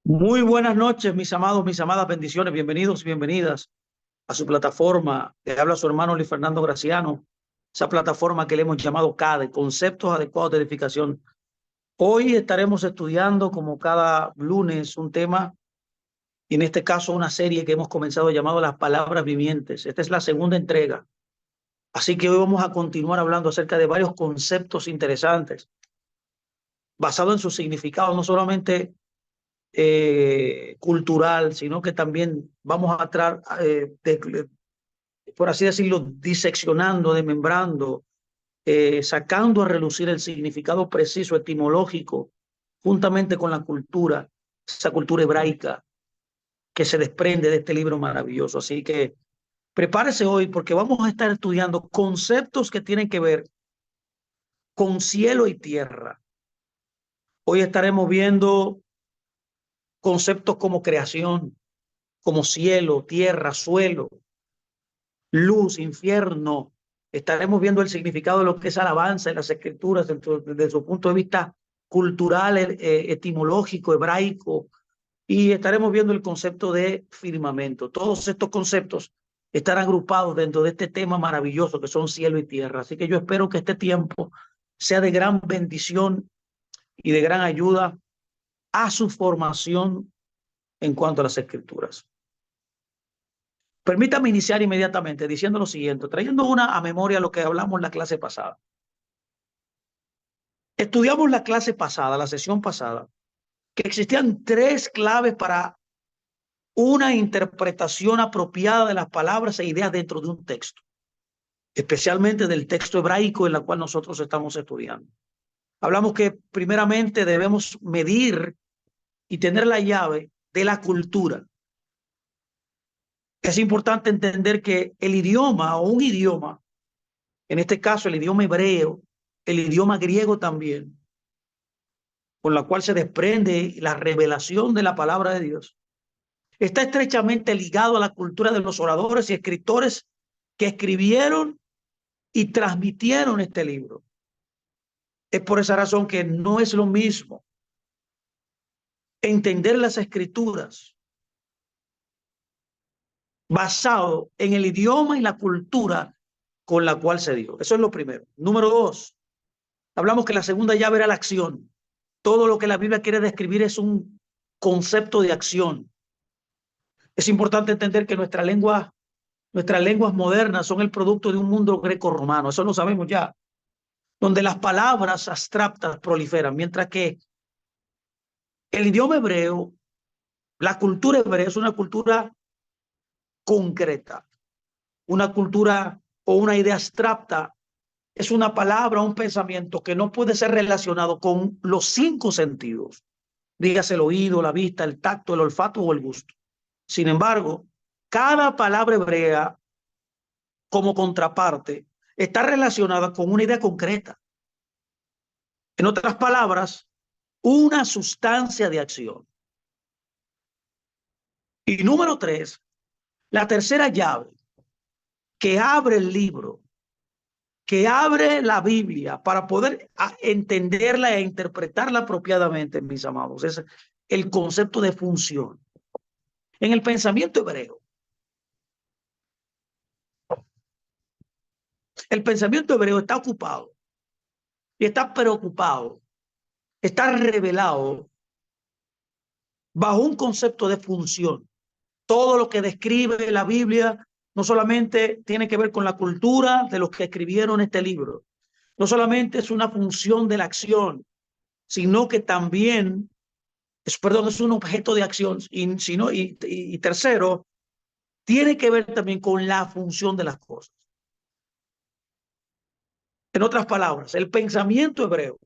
Muy buenas noches, mis amados, mis amadas, bendiciones, bienvenidos y bienvenidas a su plataforma. Le habla su hermano Luis Fernando Graciano, esa plataforma que le hemos llamado CADE, Conceptos Adecuados de Edificación. Hoy estaremos estudiando, como cada lunes, un tema, y en este caso una serie que hemos comenzado llamado Las Palabras Vivientes. Esta es la segunda entrega, así que hoy vamos a continuar hablando acerca de varios conceptos interesantes, basados en su significado, no solamente cultural, sino que también vamos a tratar, por así decirlo, diseccionando, desmembrando, sacando a relucir el significado preciso, etimológico, juntamente con la cultura, esa cultura hebraica que se desprende de este libro maravilloso. Así que prepárese hoy porque vamos a estar estudiando conceptos que tienen que ver con cielo y tierra. Hoy estaremos viendo conceptos como creación, como cielo, tierra, suelo, luz, infierno. Estaremos viendo el significado de lo que es alabanza en las escrituras desde su punto de vista cultural, etimológico, hebraico, y estaremos viendo el concepto de firmamento. Todos estos conceptos están agrupados dentro de este tema maravilloso que son cielo y tierra. Así que yo espero que este tiempo sea de gran bendición y de gran ayuda a su formación en cuanto a las escrituras. Permítame iniciar inmediatamente diciendo lo siguiente, trayendo a memoria lo que hablamos en la clase pasada. Estudiamos la clase pasada, la sesión pasada, que existían tres claves para una interpretación apropiada de las palabras e ideas dentro de un texto, especialmente del texto hebraico en el cual nosotros estamos estudiando. Hablamos que primeramente debemos medir y tener la llave de la cultura. Es importante entender que el idioma o un idioma, en este caso el idioma hebreo, el idioma griego también, con la cual se desprende la revelación de la palabra de Dios, está estrechamente ligado a la cultura de los oradores y escritores que escribieron y transmitieron este libro. Es por esa razón que no es lo mismo entender las escrituras basado en el idioma y la cultura con la cual se dio. Eso es lo primero. Número dos, hablamos que la segunda llave era la acción. Todo lo que la Biblia quiere describir es un concepto de acción. Es importante entender que nuestras lenguas modernas son el producto de un mundo greco-romano, eso lo sabemos ya, donde las palabras abstractas proliferan, mientras que el idioma hebreo, la cultura hebrea es una cultura concreta, una cultura o una idea abstracta, es una palabra, un pensamiento que no puede ser relacionado con los cinco sentidos, dígase el oído, la vista, el tacto, el olfato o el gusto. Sin embargo, cada palabra hebrea como contraparte está relacionada con una idea concreta. En otras palabras, una sustancia de acción. Y número tres, la tercera llave que abre el libro, que abre la Biblia para poder entenderla e interpretarla apropiadamente, mis amados, es el concepto de función. En el pensamiento hebreo, el pensamiento hebreo está ocupado y está preocupado, está revelado bajo un concepto de función. Todo lo que describe la Biblia no solamente tiene que ver con la cultura de los que escribieron este libro, no solamente es una función de la acción, sino que también es un objeto de acción, y tercero, tiene que ver también con la función de las cosas. En otras palabras, el pensamiento hebreo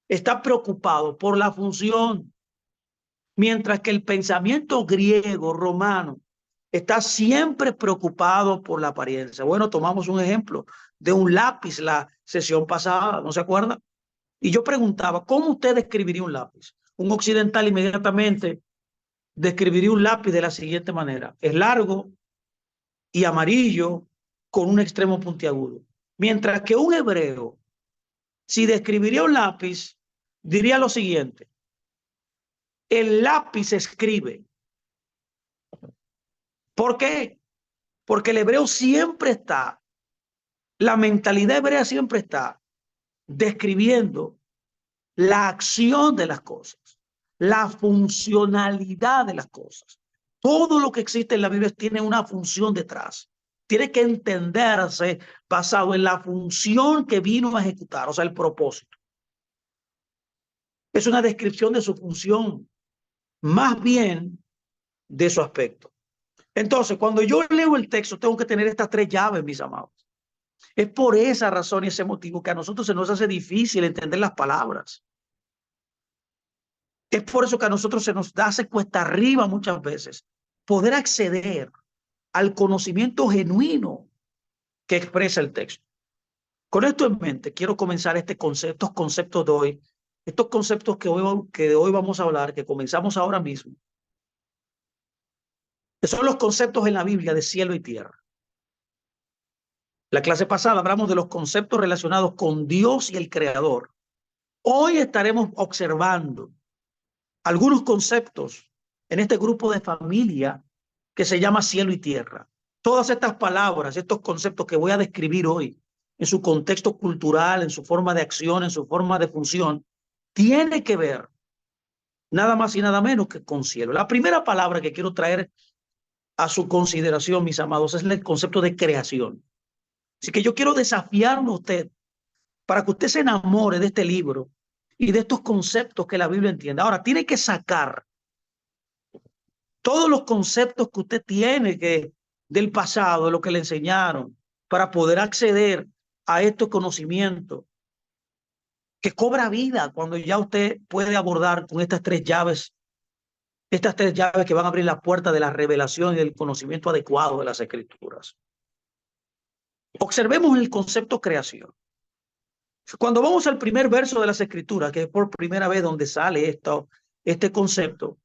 está preocupado por la función, mientras que el pensamiento griego, romano, está siempre preocupado por la apariencia. Bueno, tomamos un ejemplo de un lápiz la sesión pasada, ¿no se acuerda? Y yo preguntaba, ¿cómo usted describiría un lápiz? Un occidental inmediatamente describiría un lápiz de la siguiente manera. Es largo y amarillo con un extremo puntiagudo. Mientras que un hebreo, si describiría un lápiz, diría lo siguiente. el lápiz escribe. ¿Por qué? Porque el hebreo siempre está, la mentalidad hebrea siempre está describiendo la acción de las cosas, la funcionalidad de las cosas. Todo lo que existe en la Biblia tiene una función detrás. Tiene que entenderse basado en la función que vino a ejecutar, o sea, el propósito. Es una descripción de su función, más bien de su aspecto. Entonces, cuando yo leo el texto, tengo que tener estas tres llaves, mis amados. Es por esa razón y ese motivo que a nosotros se nos hace difícil entender las palabras. Es por eso que a nosotros se nos hace cuesta arriba muchas veces poder acceder al conocimiento genuino que expresa el texto. Con esto en mente, quiero comenzar estos conceptos de hoy, estos conceptos que de hoy vamos a hablar, que comenzamos ahora mismo, que son los conceptos en la Biblia de cielo y tierra. La clase pasada hablamos de los conceptos relacionados con Dios y el Creador. Hoy estaremos observando algunos conceptos en este grupo de familia que se llama cielo y tierra. Todas estas palabras, estos conceptos que voy a describir hoy, en su contexto cultural, en su forma de acción, en su forma de función, tiene que ver nada más y nada menos que con cielo. La primera palabra que quiero traer a su consideración, mis amados, es el concepto de creación. Así que yo quiero desafiarlo a usted para que usted se enamore de este libro y de estos conceptos que la Biblia entiende. Ahora, tiene que sacar todos los conceptos que usted tiene del pasado, de lo que le enseñaron, para poder acceder a estos conocimientos que cobra vida cuando ya usted puede abordar con estas tres llaves que van a abrir la puerta de la revelación y del conocimiento adecuado de las Escrituras. Observemos el concepto creación. Cuando vamos al primer verso de las Escrituras, que es por primera vez donde sale este concepto,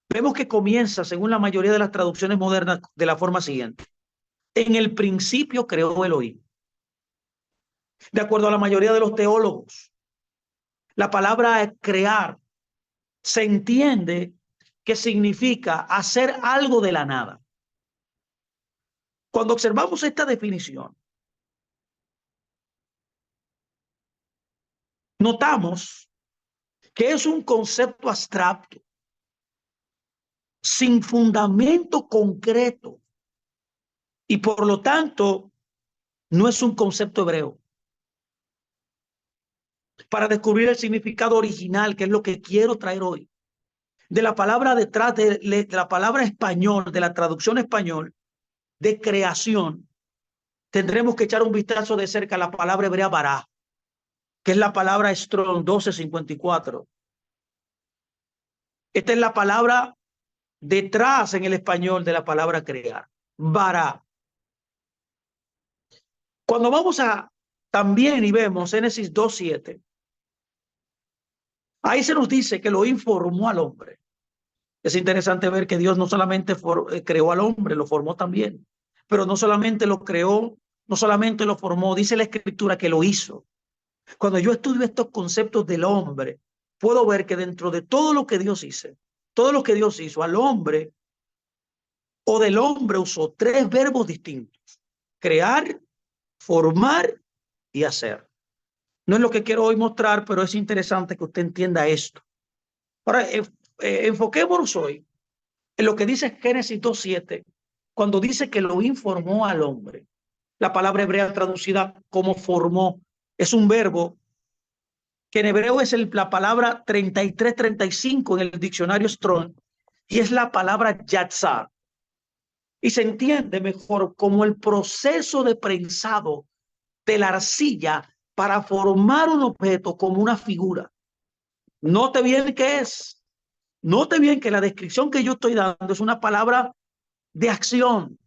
vemos que comienza, según la mayoría de las traducciones modernas, de la forma siguiente. En el principio creó Elohim. De acuerdo a la mayoría de los teólogos, la palabra crear se entiende que significa hacer algo de la nada. Cuando observamos esta definición, notamos que es un concepto abstracto, sin fundamento concreto, y por lo tanto no es un concepto hebreo. Para descubrir el significado original, que es lo que quiero traer hoy, de la palabra detrás de la palabra español, de la traducción español, de creación, tendremos que echar un vistazo de cerca a la palabra hebrea bará, que es la palabra Strong 1254. Esta es la palabra detrás en el español de la palabra crear, bará. Cuando vamos a también y vemos Génesis 2:7, ahí se nos dice que lo informó al hombre. Es interesante ver que Dios no solamente creó al hombre, lo formó también, pero no solamente lo creó, no solamente lo formó, dice la Escritura que lo hizo. Cuando yo estudio estos conceptos del hombre, puedo ver que dentro de todo lo que Dios hizo, todo lo que Dios hizo al hombre o del hombre usó tres verbos distintos: crear, formar y hacer. No es lo que quiero hoy mostrar, pero es interesante que usted entienda esto. Ahora, enfoquémonos hoy en lo que dice Génesis 2:7, cuando dice que lo informó al hombre. La palabra hebrea traducida como formó es un verbo que en hebreo es la palabra 3335 en el diccionario Strong, y es la palabra yatzar. Y se entiende mejor como el proceso de prensado de la arcilla para formar un objeto como una figura. Note bien qué es. Note bien que la descripción que yo estoy dando es una palabra de acción.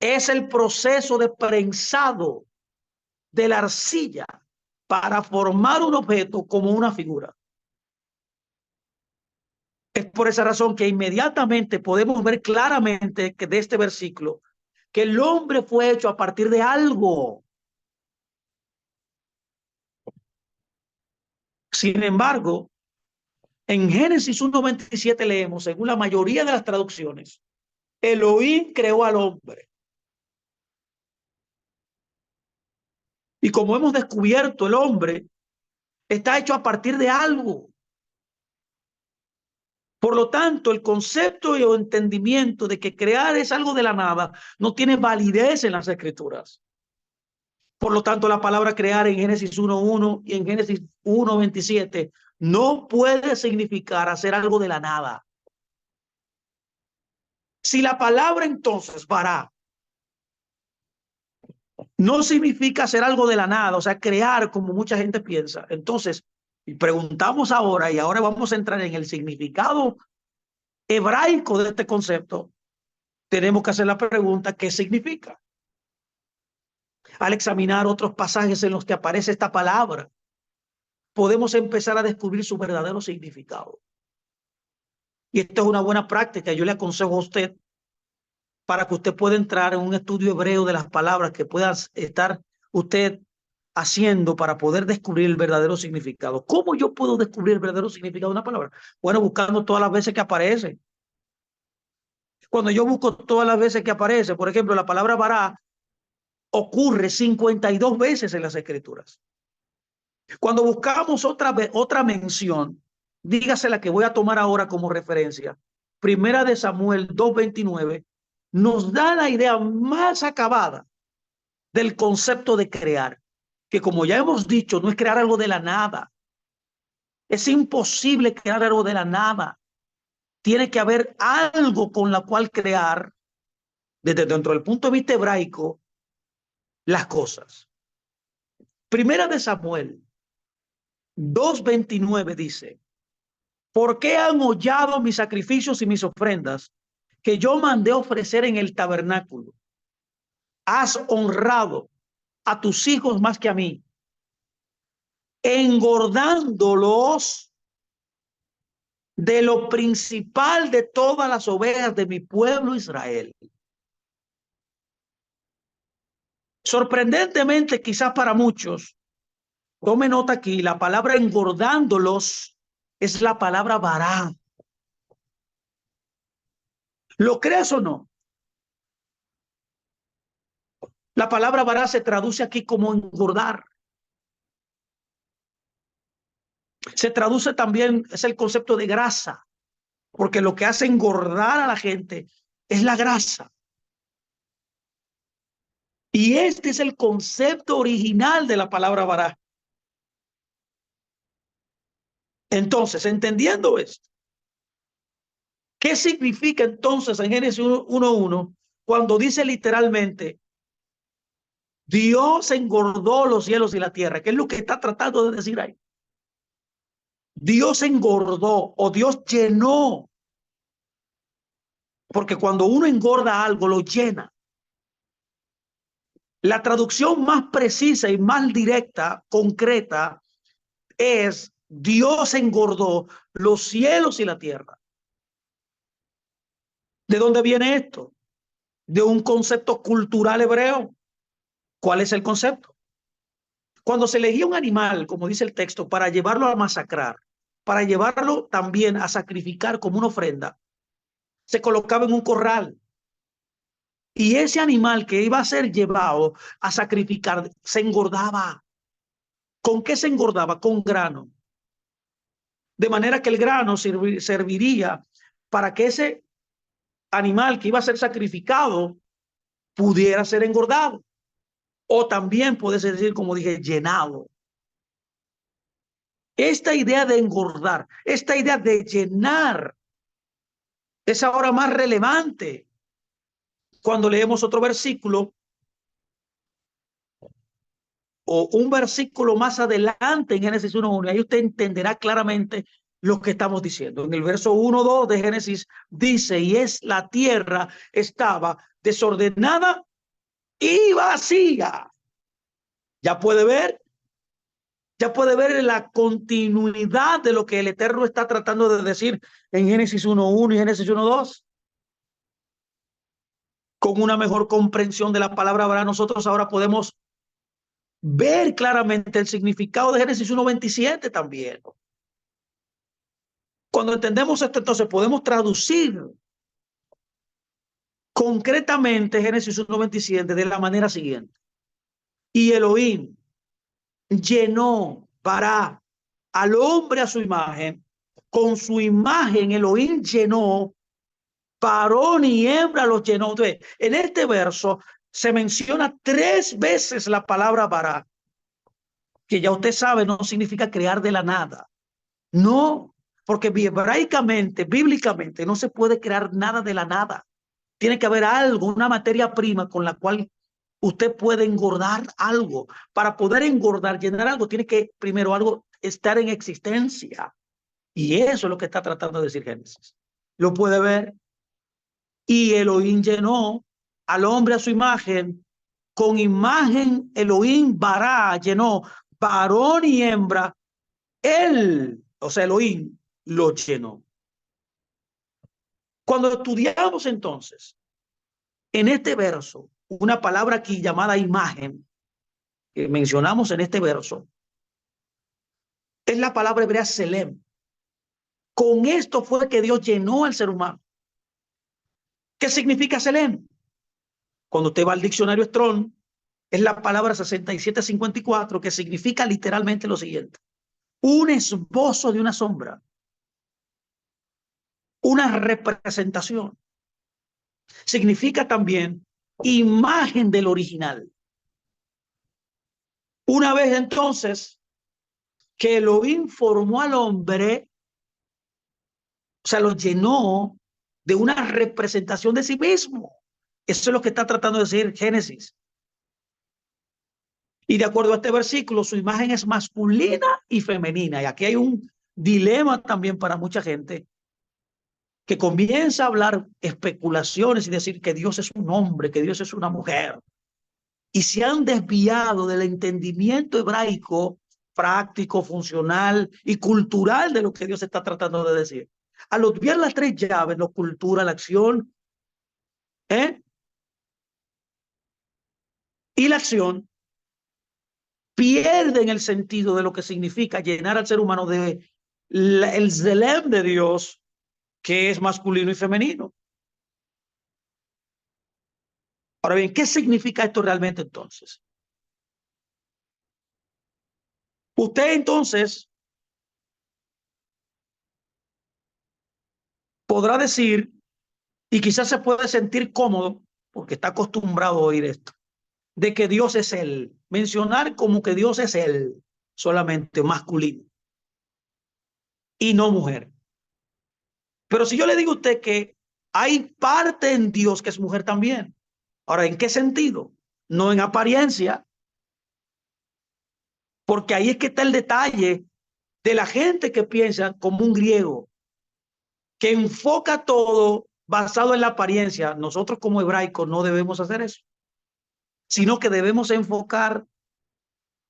Es el proceso de prensado de la arcilla para formar un objeto como una figura. Es por esa razón que inmediatamente podemos ver claramente que de este versículo que el hombre fue hecho a partir de algo. Sin embargo, en Génesis 1:27 leemos, según la mayoría de las traducciones, Elohim creó al hombre. Y como hemos descubierto, el hombre está hecho a partir de algo. Por lo tanto, el concepto y el entendimiento de que crear es algo de la nada no tiene validez en las escrituras. Por lo tanto, la palabra crear en Génesis 1:1 y en Génesis 1:27 no puede significar hacer algo de la nada. Si la palabra entonces bara no significa hacer algo de la nada, o sea, crear como mucha gente piensa, entonces preguntamos ahora y ahora vamos a entrar en el significado hebraico de este concepto. Tenemos que hacer la pregunta, ¿qué significa? Al examinar otros pasajes en los que aparece esta palabra, podemos empezar a descubrir su verdadero significado. Y esto es una buena práctica. Yo le aconsejo a usted para que usted pueda entrar en un estudio hebreo de las palabras que pueda estar usted haciendo para poder descubrir el verdadero significado. ¿Cómo yo puedo descubrir el verdadero significado de una palabra? Bueno, buscando todas las veces que aparece. Cuando yo busco todas las veces que aparece, por ejemplo, la palabra bara ocurre 52 veces en las escrituras. Cuando buscamos otra mención, dígase la que voy a tomar ahora como referencia, Primera de Samuel 2:29, nos da la idea más acabada del concepto de crear, que como ya hemos dicho, no es crear algo de la nada. Es imposible crear algo de la nada. Tiene que haber algo con la cual crear, desde dentro del punto de vista hebraico, las cosas. Primera de Samuel 2:29 dice, ¿por qué han hollado mis sacrificios y mis ofrendas que yo mandé ofrecer en el tabernáculo? Has honrado a tus hijos más que a mí, engordándolos de lo principal de todas las ovejas de mi pueblo Israel. Sorprendentemente, quizás para muchos, tome nota aquí, la palabra engordándolos es la palabra vará. ¿Lo crees o no? La palabra vará se traduce aquí como engordar. Se traduce también, es el concepto de grasa, porque lo que hace engordar a la gente es la grasa. Y este es el concepto original de la palabra vará. Entonces, entendiendo esto, ¿qué significa entonces en Génesis 1:1 cuando dice literalmente Dios engordó los cielos y la tierra? ¿Qué es lo que está tratando de decir ahí? Dios engordó o Dios llenó, porque cuando uno engorda algo, lo llena. La traducción más precisa y más directa, concreta, es Dios engordó los cielos y la tierra. ¿De dónde viene esto? De un concepto cultural hebreo. ¿Cuál es el concepto? Cuando se elegía un animal, como dice el texto, para llevarlo a masacrar, para llevarlo también a sacrificar como una ofrenda, se colocaba en un corral. Y ese animal que iba a ser llevado a sacrificar se engordaba. ¿Con qué se engordaba? Con grano. De manera que el grano serviría para que ese animal que iba a ser sacrificado pudiera ser engordado. O también puede decir, como dije, llenado. Esta idea de engordar, esta idea de llenar es ahora más relevante cuando leemos otro versículo o un versículo más adelante en Génesis 1:1. Ahí usted entenderá claramente lo que estamos diciendo. En el verso 1:2 de Génesis dice, y es la tierra estaba desordenada y vacía. Ya puede ver la continuidad de lo que el Eterno está tratando de decir en Génesis 1:1 y Génesis 1:2. Con una mejor comprensión de la palabra, ahora nosotros ahora podemos ver claramente el significado de Génesis 1:27 también. Cuando entendemos esto, entonces podemos traducir concretamente Génesis 1:27 de la manera siguiente. Y Elohim llenó para al hombre a su imagen, con su imagen Elohim llenó, varón y hembra los llenó. Entonces, en este verso se menciona 3 veces la palabra bara, que ya usted sabe no significa crear de la nada. No, porque hebraicamente, bíblicamente, no se puede crear nada de la nada. Tiene que haber algo, una materia prima con la cual usted puede engordar algo. Para poder engordar, llenar algo, tiene que primero algo estar en existencia. Y eso es lo que está tratando de decir Génesis. Lo puede ver. Y Elohim llenó al hombre a su imagen. Con imagen Elohim bará, llenó varón y hembra. Él, o sea, Elohim, lo llenó. Cuando estudiamos entonces en este verso una palabra aquí llamada imagen, que mencionamos en este verso, es la palabra hebrea selem. Con esto fue que Dios llenó al ser humano. ¿Qué significa selem? Cuando usted va al diccionario Strong, es la palabra 6754, que significa literalmente lo siguiente: un esbozo de una sombra, una representación. Significa también imagen del original. Una vez entonces que Elohim formó al hombre, o sea, lo llenó de una representación de sí mismo. Eso es lo que está tratando de decir Génesis. Y de acuerdo a este versículo, su imagen es masculina y femenina. Y aquí hay un dilema también para mucha gente que comienza a hablar especulaciones y decir que Dios es un hombre, que Dios es una mujer. Y se han desviado del entendimiento hebraico práctico, funcional y cultural de lo que Dios está tratando de decir. Al obviar las 3 llaves, la cultura, la acción, y la acción, pierden el sentido de lo que significa llenar al ser humano de el zelem de Dios, que es masculino y femenino. Ahora bien, ¿qué significa esto realmente entonces? Usted entonces podrá decir, y quizás se puede sentir cómodo, porque está acostumbrado a oír esto, de que Dios es Él. Mencionar como que Dios es Él, solamente masculino y no mujer. Pero si yo le digo a usted que hay parte en Dios que es mujer también. Ahora, ¿en qué sentido? No en apariencia, porque ahí es que está el detalle de la gente que piensa como un griego, que enfoca todo basado en la apariencia. Nosotros como hebraicos no debemos hacer eso, sino que debemos enfocar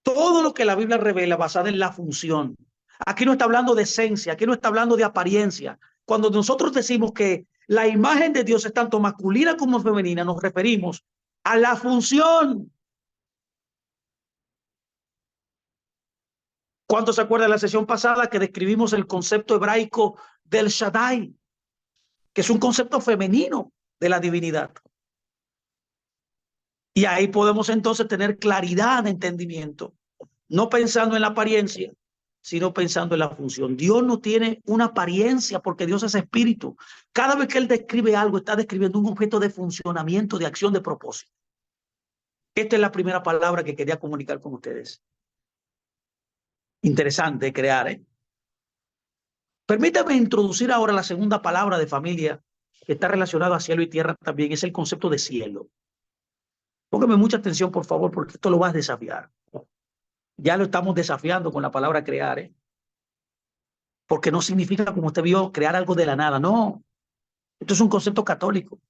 todo lo que la Biblia revela basado en la función. Aquí no está hablando de esencia, aquí no está hablando de apariencia. Cuando nosotros decimos que la imagen de Dios es tanto masculina como femenina, nos referimos a la función. ¿Cuánto se acuerda de la sesión pasada que describimos el concepto hebraico del Shaddai, que es un concepto femenino de la divinidad? Y ahí podemos entonces tener claridad de entendimiento, no pensando en la apariencia, sino pensando en la función. Dios no tiene una apariencia porque Dios es espíritu. Cada vez que Él describe algo, está describiendo un objeto de funcionamiento, de acción, de propósito. Esta es la primera palabra que quería comunicar con ustedes. Interesante crear, ¿eh? Permítame introducir ahora la segunda palabra de familia que está relacionada a cielo y tierra también, es el concepto de cielo. Póngame mucha atención, por favor, porque esto lo va a desafiar. Ya lo estamos desafiando con la palabra crear, ¿eh? Porque no significa, como usted vio, crear algo de la nada. No, esto es un concepto católico.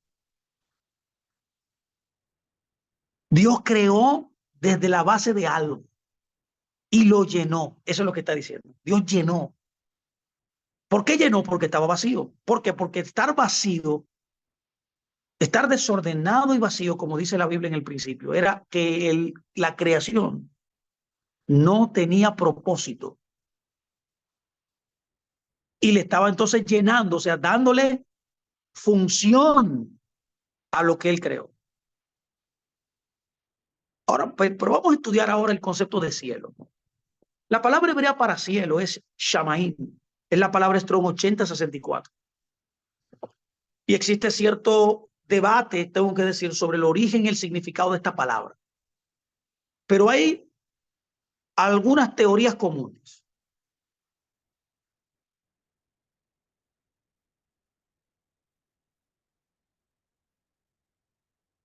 Dios creó desde la base de algo y lo llenó. Eso es lo que está diciendo. Dios llenó. ¿Por qué llenó? Porque estaba vacío. ¿Por qué? Porque estar vacío, estar desordenado y vacío, como dice la Biblia en el principio, era que la creación no tenía propósito y le estaba entonces llenando, o sea, dándole función a lo que él creó. Ahora, pues, pero vamos a estudiar ahora el concepto de cielo. La palabra hebrea para cielo es Shamaim, es la palabra Strong 8064. Y existe cierto debate, tengo que decir, sobre el origen y el significado de esta palabra. Pero hay algunas teorías comunes.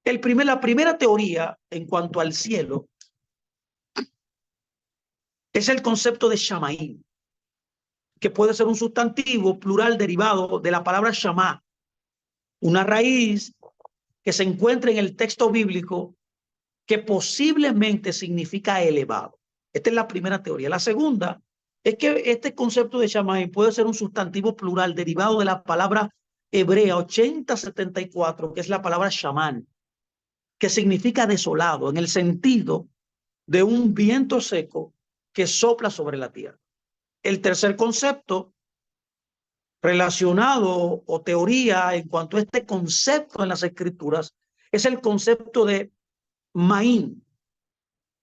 La primera teoría en cuanto al cielo es el concepto de Shamaim, que puede ser un sustantivo plural derivado de la palabra Shama, una raíz que se encuentra en el texto bíblico que posiblemente significa elevado. Esta es la primera teoría. La segunda es que este concepto de Shamaim puede ser un sustantivo plural derivado de la palabra hebrea 8074, que es la palabra shaman, que significa desolado, en el sentido de un viento seco que sopla sobre la tierra. El tercer concepto relacionado o teoría en cuanto a este concepto en las escrituras es el concepto de Maín.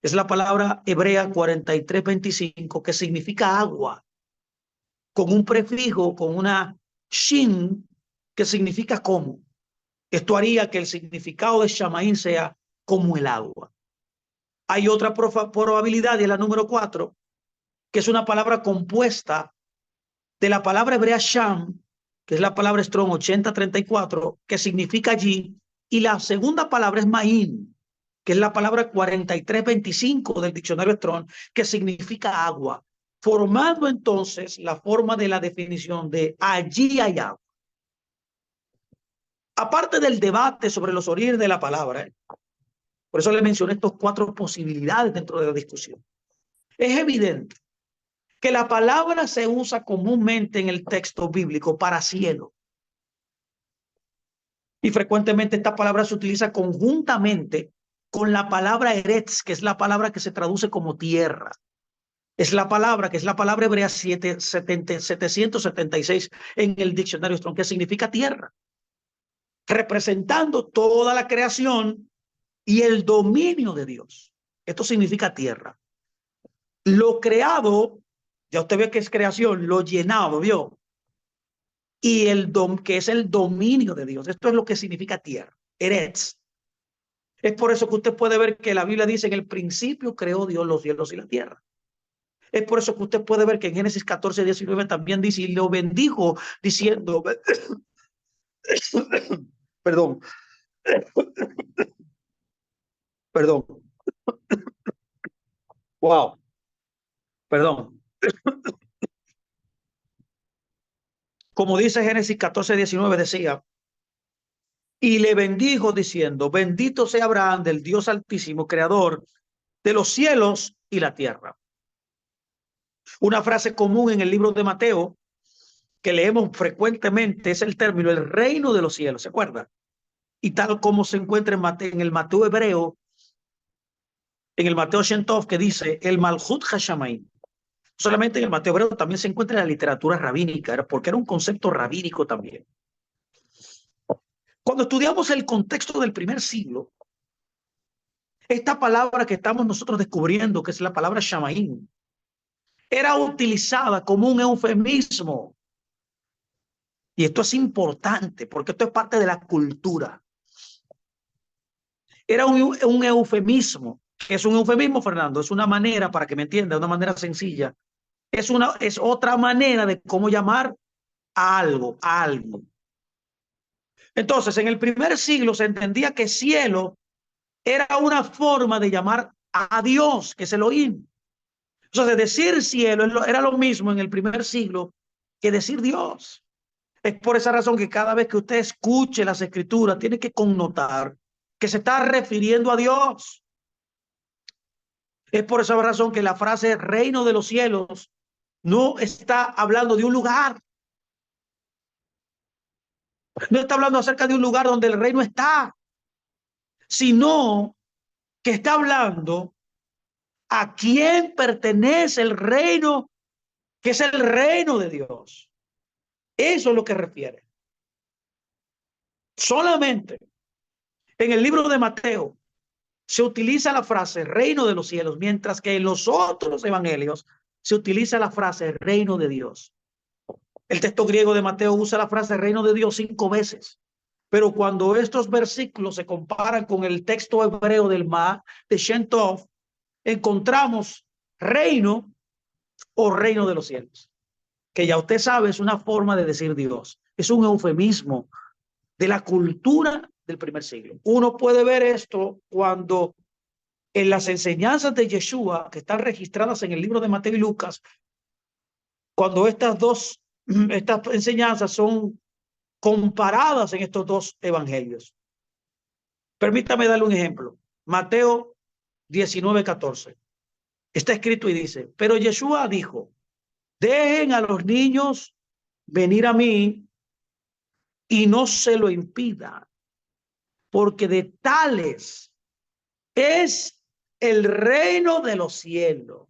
Es la palabra hebrea 4325 que significa agua, con un prefijo, con una shin que significa como. Esto haría que el significado de Shamaín sea como el agua. Hay otra probabilidad, y es la número 4, que es una palabra compuesta de la palabra hebrea Sham, que es la palabra Strong 8034, que significa allí, y la segunda palabra es Maín, que es la palabra 4325 del diccionario Strong, que significa agua, formando entonces la forma de la definición de allí hay agua. Aparte del debate sobre los orígenes de la palabra, por eso le mencioné estas 4 posibilidades dentro de la discusión, es evidente que la palabra se usa comúnmente en el texto bíblico para cielo. Y frecuentemente esta palabra se utiliza conjuntamente con la palabra eretz, que es la palabra que se traduce como tierra. Es la palabra, que es la palabra hebrea 776 en el diccionario Strong, que significa tierra, representando toda la creación y el dominio de Dios. Esto significa tierra. Lo creado, ya usted ve que es creación, lo llenado, ¿vio? Y que es el dominio de Dios. Esto es lo que significa tierra, eretz. Es por eso que usted puede ver que la Biblia dice: en el principio creó Dios los cielos y la tierra. Es por eso que usted puede ver que en Génesis 14:19 también dice: y lo bendijo diciendo, perdón, perdón, wow, perdón. Como dice Génesis 14:19, decía: y le bendijo diciendo, bendito sea Abraham del Dios Altísimo, creador de los cielos y la tierra. Una frase común en el libro de Mateo que leemos frecuentemente es el término el reino de los cielos, ¿se acuerda? Y tal como se encuentra en el Mateo hebreo, en el Mateo Shentov, que dice el Malhut Hashamayim. Solamente en el Mateo hebreo también se encuentra en la literatura rabínica, porque era un concepto rabínico también. Cuando estudiamos el contexto del primer siglo, esta palabra que estamos nosotros descubriendo, que es la palabra Shamayim, era utilizada como un eufemismo. Y esto es importante porque esto es parte de la cultura. Era un eufemismo. ¿Qué es un eufemismo, Fernando? Es una manera, para que me entienda, una manera sencilla. Es otra manera de cómo llamar a algo, a algo. Entonces, en el primer siglo se entendía que cielo era una forma de llamar a Dios, que es Elohim. Entonces, decir cielo era lo mismo en el primer siglo que decir Dios. Es por esa razón que cada vez que usted escuche las escrituras, tiene que connotar que se está refiriendo a Dios. Es por esa razón que la frase reino de los cielos no está hablando de un lugar. No está hablando acerca de un lugar donde el reino está, sino que está hablando ¿A quién pertenece el reino? Que es el reino de Dios. Eso es lo que refiere. Solamente en el libro de Mateo se utiliza la frase reino de los cielos, mientras que en los otros evangelios se utiliza la frase reino de Dios. El texto griego de Mateo usa la frase reino de Dios 5 veces. Pero cuando estos versículos se comparan con el texto hebreo de Shem Tov, encontramos reino o reino de los cielos, que ya usted sabe es una forma de decir Dios. Es un eufemismo de la cultura del primer siglo. Uno puede ver esto cuando en las enseñanzas de Yeshua, que están registradas en el libro de Mateo y Lucas, cuando estas enseñanzas son comparadas en estos dos evangelios. Permítame darle un ejemplo. Mateo 19:14. Está escrito y dice, pero Yeshua dijo, dejen a los niños venir a mí y no se lo impidan, porque de tales es el reino de los cielos.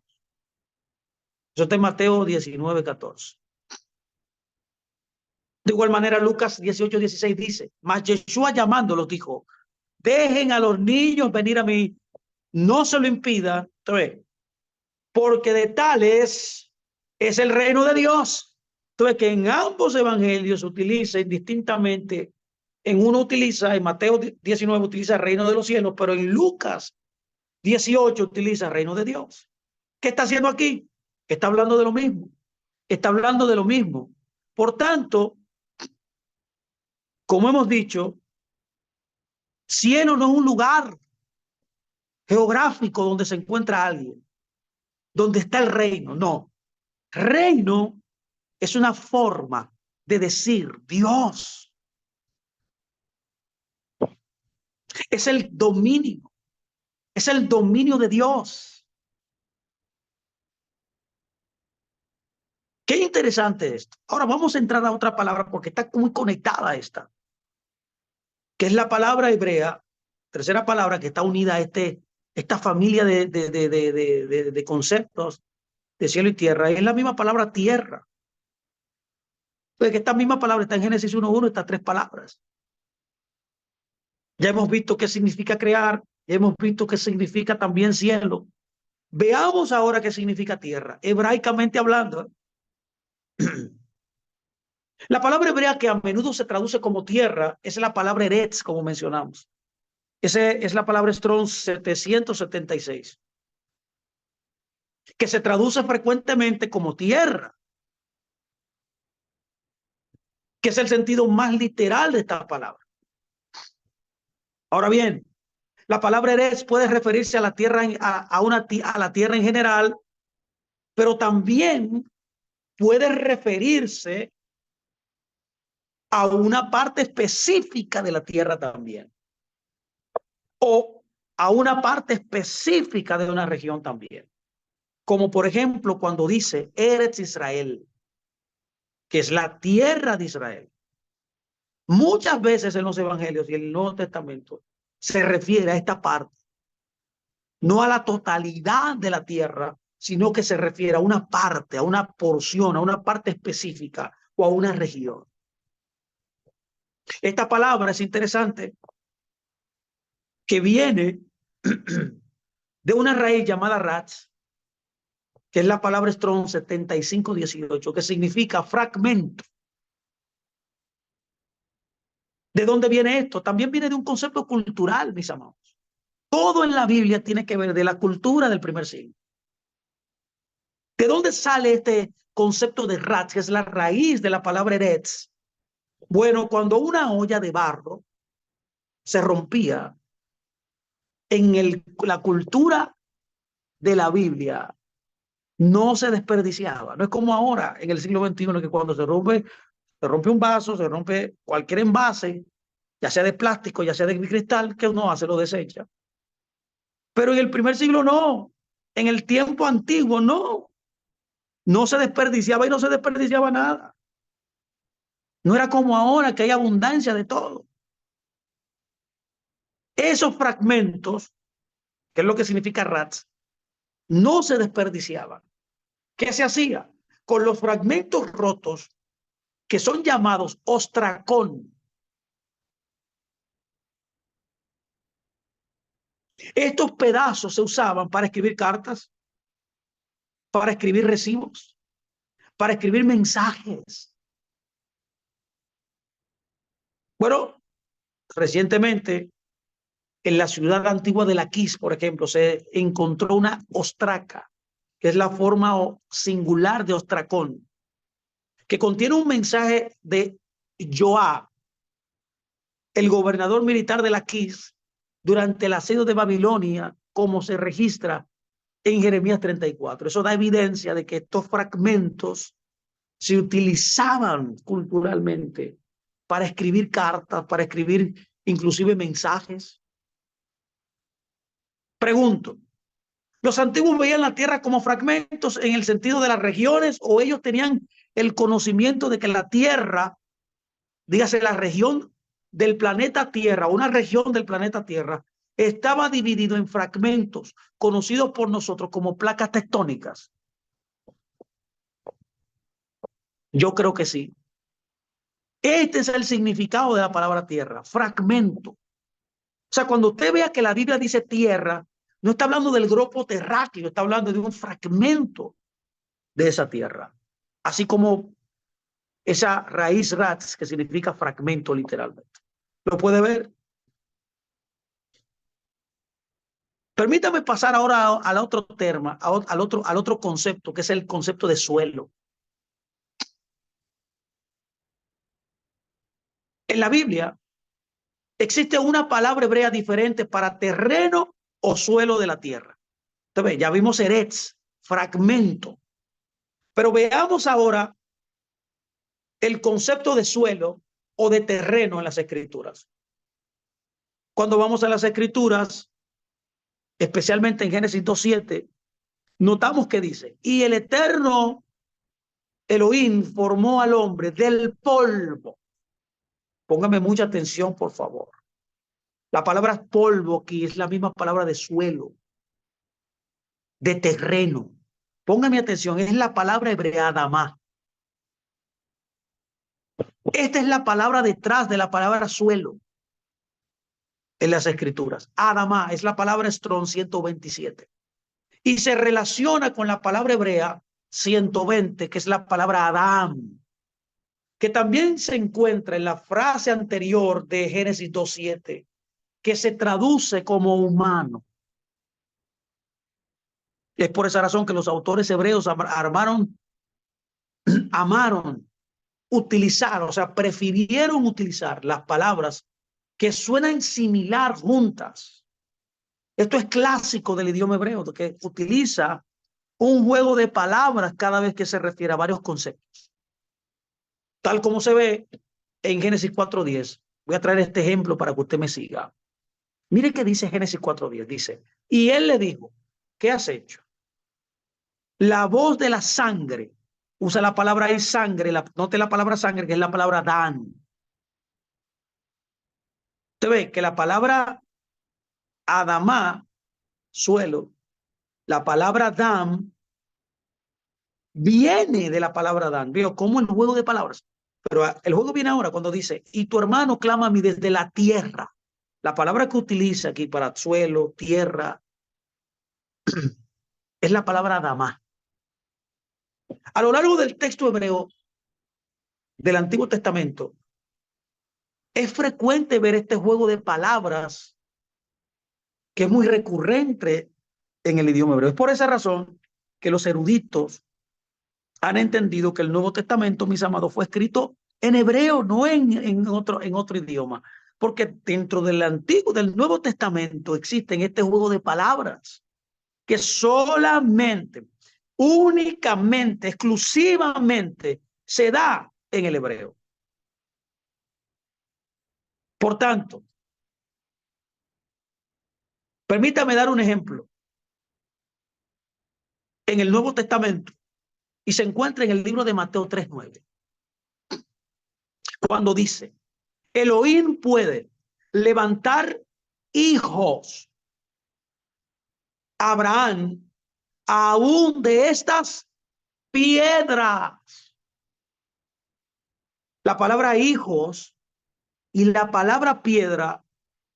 Eso está en Mateo 19:14. De igual manera, Lucas 18:16 dice, mas Yeshua llamándolos dijo, dejen a los niños venir a mí, no se lo impida, porque de tales es el reino de Dios. Entonces, que en ambos evangelios se utiliza indistintamente, en uno utiliza, en Mateo 19 utiliza el reino de los cielos, pero en Lucas 18 utiliza el reino de Dios. ¿Qué está haciendo aquí? Está hablando de lo mismo. Está hablando de lo mismo. Por tanto, como hemos dicho, cielo no es un lugar geográfico donde se encuentra alguien, donde está el reino. No. Reino es una forma de decir Dios. Es el dominio. Es el dominio de Dios. Qué interesante esto. Ahora vamos a entrar a otra palabra porque está muy conectada a esta, que es la palabra hebrea, tercera palabra que está unida a esta familia de conceptos de cielo y tierra. Es la misma palabra tierra. Porque esta misma palabra está en Génesis 1:1, estas tres palabras. Ya hemos visto qué significa crear, ya hemos visto qué significa también cielo. Veamos ahora qué significa tierra, hebraicamente hablando. La palabra hebrea que a menudo se traduce como tierra es la palabra eretz, como mencionamos. Esa es la palabra Strong 776, que se traduce frecuentemente como tierra, que es el sentido más literal de esta palabra. Ahora bien, la palabra eretz puede referirse a la tierra, a la tierra en general, pero también puede referirse a una parte específica de la tierra también, o a una parte específica de una región también. Como por ejemplo cuando dice Eretz Israel, que es la tierra de Israel. Muchas veces en los evangelios y en el Nuevo Testamento se refiere a esta parte, no a la totalidad de la tierra, sino que se refiere a una parte, a una porción, a una parte específica o a una región. Esta palabra es interesante, que viene de una raíz llamada ratz, que es la palabra Strong 7518, que significa fragmento. ¿De dónde viene esto? También viene de un concepto cultural, mis amados. Todo en la Biblia tiene que ver de la cultura del primer siglo. ¿De dónde sale este concepto de ratz, que es la raíz de la palabra eretz? Bueno, cuando una olla de barro se rompía, en la cultura de la Biblia no se desperdiciaba. No es como ahora, en el siglo XXI, que cuando se rompe un vaso, se rompe cualquier envase, ya sea de plástico, ya sea de cristal, que uno hace, lo desecha. Pero en el primer siglo no. En el tiempo antiguo no. No se desperdiciaba y no se desperdiciaba nada. No era como ahora que hay abundancia de todo. Esos fragmentos, que es lo que significa ratz, no se desperdiciaban. ¿Qué se hacía? Con los fragmentos rotos, que son llamados ostracón. Estos pedazos se usaban para escribir cartas, para escribir recibos, para escribir mensajes. Bueno, recientemente en la ciudad antigua de Laquis, por ejemplo, se encontró una ostraca, que es la forma singular de ostracón, que contiene un mensaje de Joab, el gobernador militar de Laquis, durante el asedio de Babilonia, como se registra en Jeremías 34. Eso da evidencia de que estos fragmentos se utilizaban culturalmente para escribir cartas, para escribir inclusive mensajes. Pregunto, ¿los antiguos veían la tierra como fragmentos en el sentido de las regiones, o ellos tenían el conocimiento de que la tierra, dígase la región del planeta Tierra, una región del planeta Tierra, estaba dividido en fragmentos conocidos por nosotros como placas tectónicas? Yo creo que sí. Este es el significado de la palabra tierra, fragmento. O sea, cuando usted vea que la Biblia dice tierra, no está hablando del globo terráqueo, está hablando de un fragmento de esa tierra. Así como esa raíz rats, que significa fragmento literalmente. ¿Lo puede ver? Permítame pasar ahora al otro tema, al otro concepto, que es el concepto de suelo. En la Biblia existe una palabra hebrea diferente para terreno o suelo de la tierra. Entonces, ya vimos eretz, fragmento. Pero veamos ahora el concepto de suelo o de terreno en las escrituras. Cuando vamos a las escrituras, especialmente en Génesis 2:7, notamos que dice, y el eterno Elohim formó al hombre del polvo. Póngame mucha atención, por favor. La palabra polvo aquí es la misma palabra de suelo, de terreno. Póngame atención, es la palabra hebrea Adamá. Esta es la palabra detrás de la palabra suelo en las escrituras. Adamá es la palabra Strong 127. Y se relaciona con la palabra hebrea 120, que es la palabra Adán, que también se encuentra en la frase anterior de Génesis 2:7, que se traduce como humano. Es por esa razón que los autores hebreos amaron utilizar, o sea, prefirieron utilizar las palabras que suenan similar juntas. Esto es clásico del idioma hebreo, que utiliza un juego de palabras cada vez que se refiere a varios conceptos. Tal como se ve en Génesis 4:10. Voy a traer este ejemplo para que usted me siga. Mire qué dice Génesis 4:10. Dice, y él le dijo, ¿qué has hecho? La voz de la sangre. Usa la palabra ahí sangre. Note la palabra sangre, que es la palabra Dan. Usted ve que la palabra Adamá, suelo, la palabra Dam, viene de la palabra Dan. Veo cómo el juego de palabras. Pero el juego viene ahora cuando dice, y tu hermano clama a mí desde la tierra. La palabra que utiliza aquí para suelo, tierra, es la palabra Adamá. A lo largo del texto hebreo del Antiguo Testamento, es frecuente ver este juego de palabras que es muy recurrente en el idioma hebreo. Es por esa razón que los eruditos han entendido que el Nuevo Testamento, mis amados, fue escrito en hebreo, no en otro idioma. Porque dentro del Nuevo Testamento existen este juego de palabras que solamente, únicamente, exclusivamente se da en el hebreo. Por tanto, permítame dar un ejemplo. En el Nuevo Testamento, y se encuentra en el libro de Mateo 3:9, cuando dice, Elohim puede levantar hijos a Abraham aún de estas piedras. La palabra hijos y la palabra piedra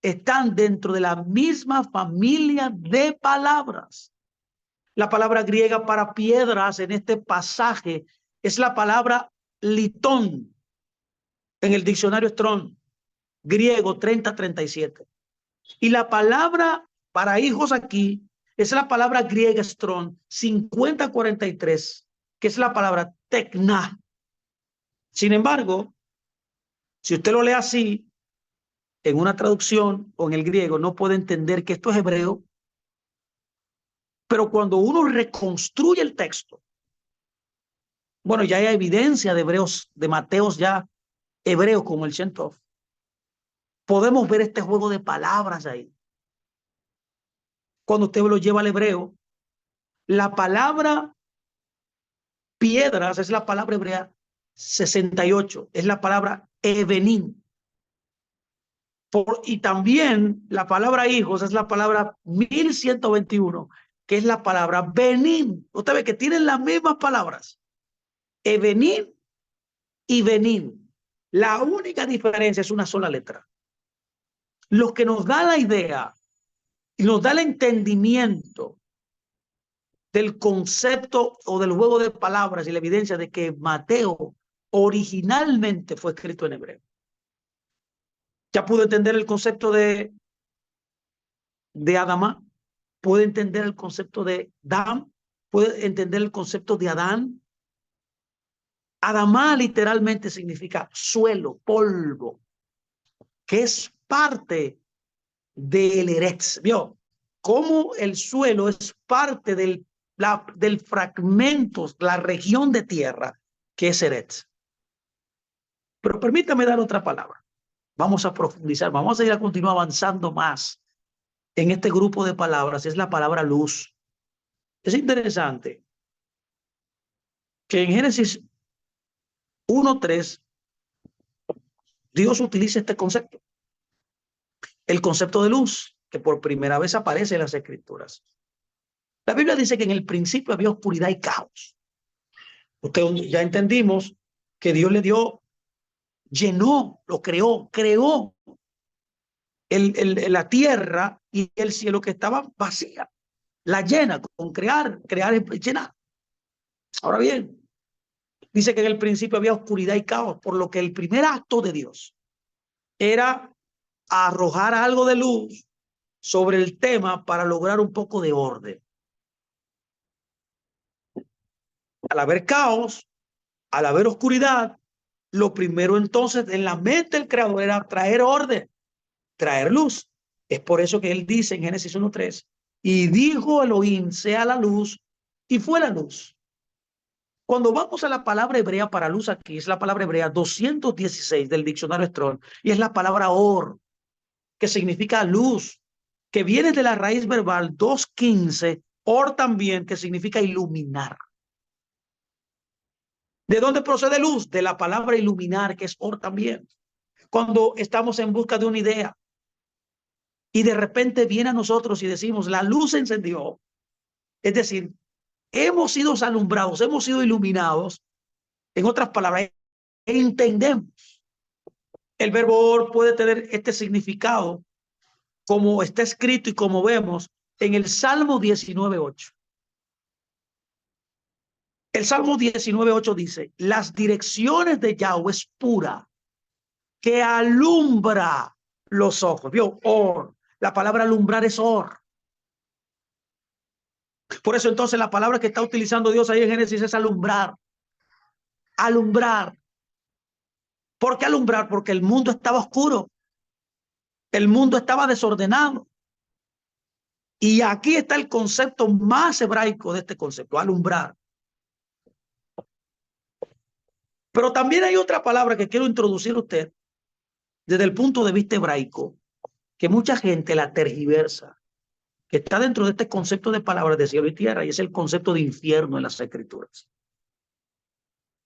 están dentro de la misma familia de palabras. La palabra griega para piedras en este pasaje es la palabra litón en el diccionario Strong, griego 3037. Y la palabra para hijos aquí es la palabra griega Strong 5043, que es la palabra tekna. Sin embargo, si usted lo lee así, en una traducción o en el griego, no puede entender que esto es hebreo, pero cuando uno reconstruye el texto, bueno, ya hay evidencia de hebreos, de Mateos ya hebreos como el Shentov, podemos ver este juego de palabras ahí. Cuando usted lo lleva al hebreo, la palabra piedras es la palabra hebrea 68, es la palabra evenim. Y también la palabra hijos es la palabra 1121, que es la palabra benim. Usted ve que tienen las mismas palabras, evenim y benim. La única diferencia es una sola letra. Lo que nos da la idea y nos da el entendimiento del concepto o del juego de palabras y la evidencia de que Mateo originalmente fue escrito en hebreo. Ya pudo entender el concepto de Adama, puede entender el concepto de Dam, puede entender el concepto de Adán. Adama literalmente significa suelo, polvo, que es parte del Eretz. ¿Vio? Cómo el suelo es parte del fragmento, la región de tierra que es Eretz. Pero permítame dar otra palabra. Vamos a profundizar, vamos a ir a continuar avanzando más en este grupo de palabras. Es la palabra luz. Es interesante que en Génesis 1:3 Dios utiliza este concepto, el concepto de luz, que por primera vez aparece en las Escrituras. La Biblia dice que en el principio había oscuridad y caos. Usted ya entendimos que Dios le dio, llenó, lo creó la tierra y el cielo que estaba vacía. La llena con crear y llenar. Ahora bien, dice que en el principio había oscuridad y caos, por lo que el primer acto de Dios era arrojar algo de luz sobre el tema para lograr un poco de orden. Al haber caos, al haber oscuridad, lo primero entonces en la mente del creador era traer orden, traer luz. Es por eso que él dice en Génesis 1:3, y dijo Elohim, sea la luz, y fue la luz. Cuando vamos a la palabra hebrea para luz aquí, es la palabra hebrea 216 del diccionario Strong, y es la palabra or, que significa luz, que viene de la raíz verbal 215, or también, que significa iluminar. ¿De dónde procede luz? De la palabra iluminar, que es or también. Cuando estamos en busca de una idea y de repente viene a nosotros y decimos, la luz se encendió. Es decir, hemos sido alumbrados, hemos sido iluminados. En otras palabras, entendemos. El verbo or puede tener este significado como está escrito y como vemos en el Salmo 19:8. El Salmo 19:8 dice, las direcciones de Yahweh es pura, que alumbra los ojos. ¿Vio? Or. La palabra alumbrar es or. Por eso entonces la palabra que está utilizando Dios ahí en Génesis es alumbrar. Alumbrar. ¿Por qué alumbrar? Porque el mundo estaba oscuro. El mundo estaba desordenado. Y aquí está el concepto más hebraico de este concepto, alumbrar. Pero también hay otra palabra que quiero introducir a usted desde el punto de vista hebraico, que mucha gente la tergiversa, que está dentro de este concepto de palabras de cielo y tierra, y es el concepto de infierno en las Escrituras.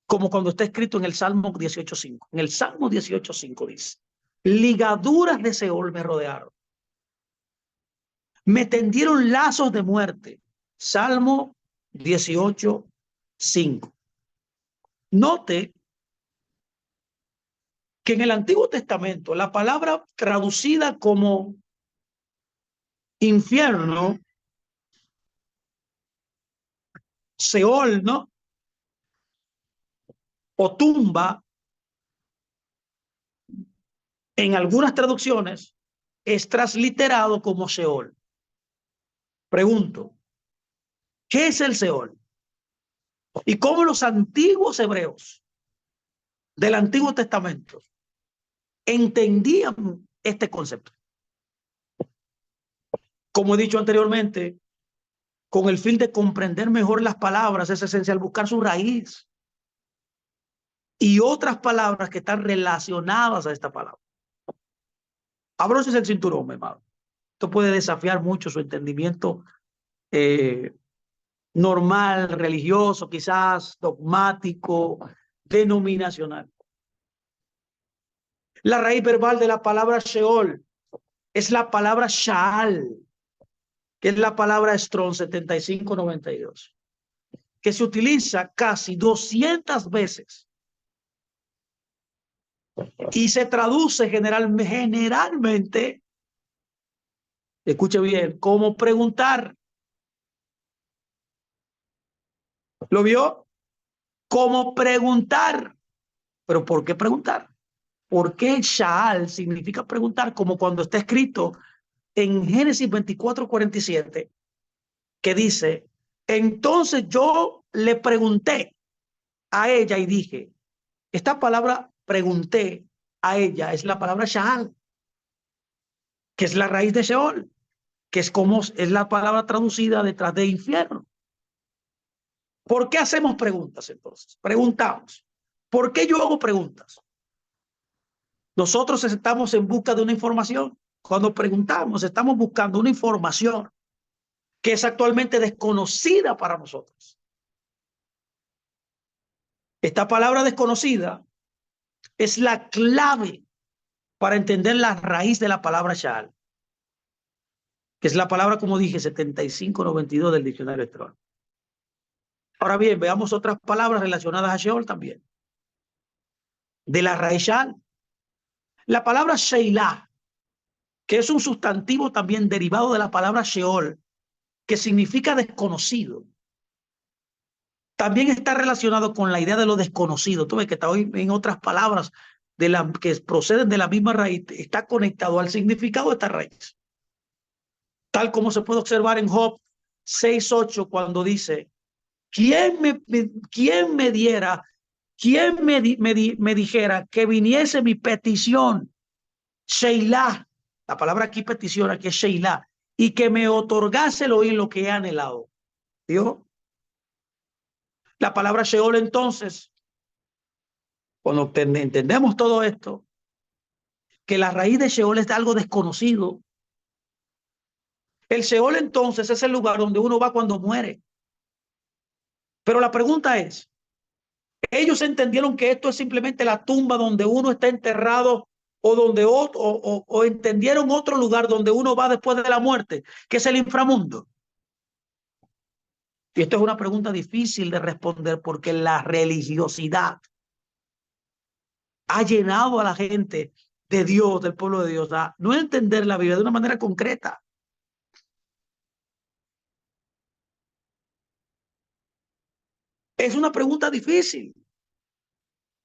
Como cuando está escrito en el Salmo 18:5. En el Salmo 18:5 dice, ligaduras de Seol me rodearon. Me tendieron lazos de muerte. Salmo 18, 5. Note que en el Antiguo Testamento la palabra traducida como infierno, Seol, ¿no? O tumba, en algunas traducciones es transliterado como Seol. Pregunto, ¿qué es el Seol? Y cómo los antiguos hebreos del Antiguo Testamento entendían este concepto. Como he dicho anteriormente, con el fin de comprender mejor las palabras, es esencial buscar su raíz y otras palabras que están relacionadas a esta palabra. Abróchese el cinturón, mi hermano. Esto puede desafiar mucho su entendimiento normal, religioso, quizás dogmático, denominacional. La raíz verbal de la palabra Sheol es la palabra Shaal, que es la palabra Strong 7592, que se utiliza casi 200 veces y se traduce generalmente, escuche bien, como preguntar. ¿Lo vio? Como preguntar. ¿Pero por qué preguntar? Porque Shaal significa preguntar, como cuando está escrito en Génesis 24:47, que dice, entonces yo le pregunté a ella y dije, esta palabra pregunté a ella es la palabra Shaal, que es la raíz de Sheol, que es como es la palabra traducida detrás de infierno. ¿Por qué hacemos preguntas entonces? Preguntamos. ¿Por qué yo hago preguntas? Nosotros estamos en busca de una información. Cuando preguntamos, estamos buscando una información que es actualmente desconocida para nosotros. Esta palabra desconocida es la clave para entender la raíz de la palabra Shaal, que es la palabra, como dije, 7592 del diccionario Strong. Ahora bien, veamos otras palabras relacionadas a Sheol también. De la raíz Shaal, la palabra Sheilá, que es un sustantivo también derivado de la palabra Sheol, que significa desconocido, también está relacionado con la idea de lo desconocido. Tú ves que está hoy en otras palabras que proceden de la misma raíz, está conectado al significado de esta raíz. Tal como se puede observar en Job 6:8, cuando dice, ¿quién me diera, quién me dijera que viniese mi petición, Sheilá, la palabra aquí petición, aquí es Sheilá, y que me otorgase el oír lo que he anhelado? ¿Dios? La palabra Sheol entonces, cuando entendemos todo esto, que la raíz de Sheol es algo desconocido. El Sheol entonces es el lugar donde uno va cuando muere. Pero la pregunta es, ellos entendieron que esto es simplemente la tumba donde uno está enterrado o donde o entendieron otro lugar donde uno va después de la muerte, que es el inframundo. Y esto es una pregunta difícil de responder porque la religiosidad ha llenado a la gente de Dios, del pueblo de Dios, a no entender la Biblia de una manera concreta. Es una pregunta difícil.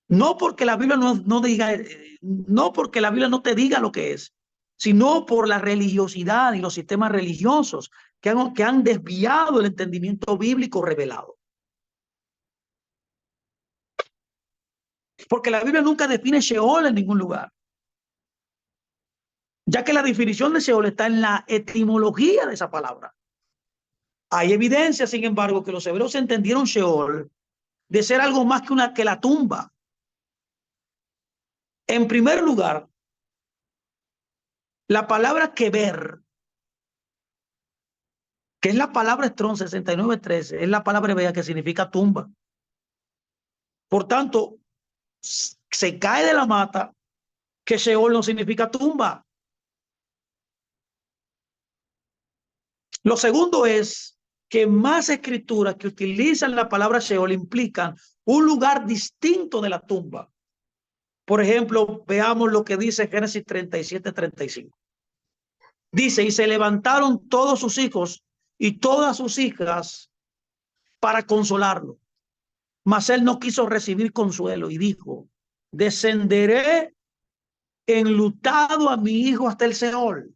No porque la Biblia no diga, no porque la Biblia no te diga lo que es, sino por la religiosidad y los sistemas religiosos que han desviado el entendimiento bíblico revelado. Porque la Biblia nunca define Sheol en ningún lugar, ya que la definición de Sheol está en la etimología de esa palabra. Hay evidencia, sin embargo, que los hebreos entendieron Sheol de ser algo más que la tumba. En primer lugar, la palabra keber, que es la palabra Strong 6913, es la palabra hebrea que significa tumba. Por tanto, se cae de la mata que Sheol no significa tumba. Lo segundo es que más escrituras que utilizan la palabra Sheol implican un lugar distinto de la tumba. Por ejemplo, veamos lo que dice Génesis 37-35. Dice, y se levantaron todos sus hijos y todas sus hijas para consolarlo. Mas él no quiso recibir consuelo y dijo, descenderé enlutado a mi hijo hasta el Seol.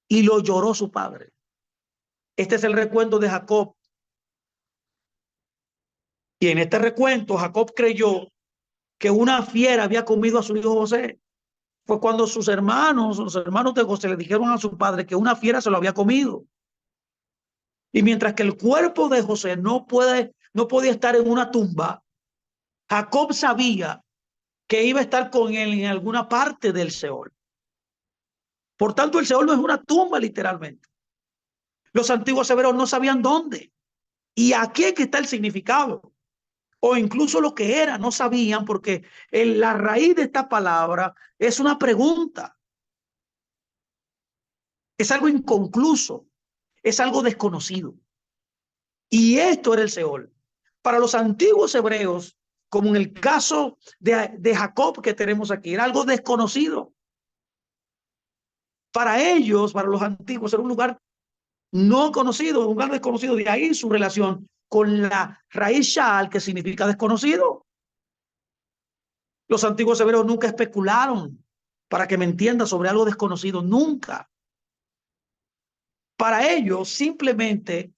Y lo lloró su padre. Este es el recuento de Jacob. Y en este recuento, Jacob creyó que una fiera había comido a su hijo José. Fue cuando los hermanos de José le dijeron a su padre que una fiera se lo había comido. Y mientras que el cuerpo de José no podía estar en una tumba, Jacob sabía que iba a estar con él en alguna parte del Seol. Por tanto, el Seol no es una tumba literalmente. Los antiguos hebreos no sabían dónde. Y aquí es que está el significado. O incluso lo que era, no sabían, porque la raíz de esta palabra es una pregunta. Es algo inconcluso. Es algo desconocido. Y esto era el Seol. Para los antiguos hebreos, como en el caso de Jacob que tenemos aquí, era algo desconocido. Para ellos, para los antiguos, era un lugar no conocido, un lugar desconocido. De ahí su relación con la raíz Shaal, que significa desconocido. Los antiguos hebreos nunca especularon, para que me entienda, sobre algo desconocido, nunca. Para ellos simplemente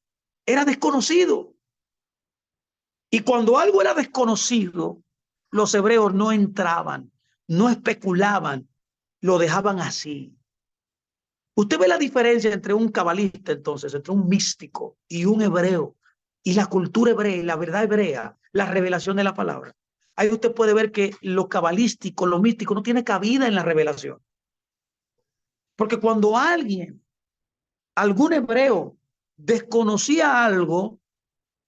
era desconocido. Y cuando algo era desconocido, los hebreos no entraban, no especulaban, lo dejaban así. Usted ve la diferencia entre un cabalista, entonces, entre un místico y un hebreo, y la cultura hebrea y la verdad hebrea, la revelación de la palabra. Ahí usted puede ver que lo cabalístico, lo místico, no tiene cabida en la revelación. Porque cuando algún hebreo desconocía algo,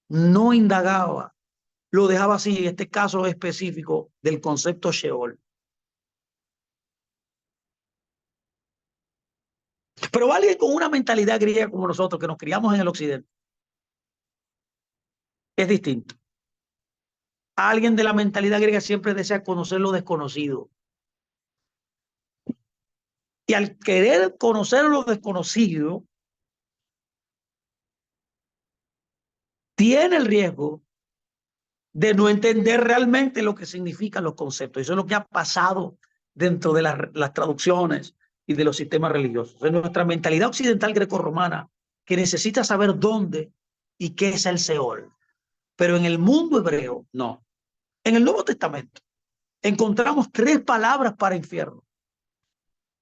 no indagaba, lo dejaba así, en este caso específico del concepto Sheol. Pero alguien con una mentalidad griega como nosotros, que nos criamos en el occidente, es distinto. Alguien de la mentalidad griega siempre desea conocer lo desconocido. Y al querer conocer lo desconocido, tiene el riesgo de no entender realmente lo que significan los conceptos. Eso es lo que ha pasado dentro de las traducciones y de los sistemas religiosos. En nuestra mentalidad occidental grecorromana, que necesita saber dónde y qué es el Seol. Pero en el mundo hebreo, no. En el Nuevo Testamento encontramos 3 palabras para infierno,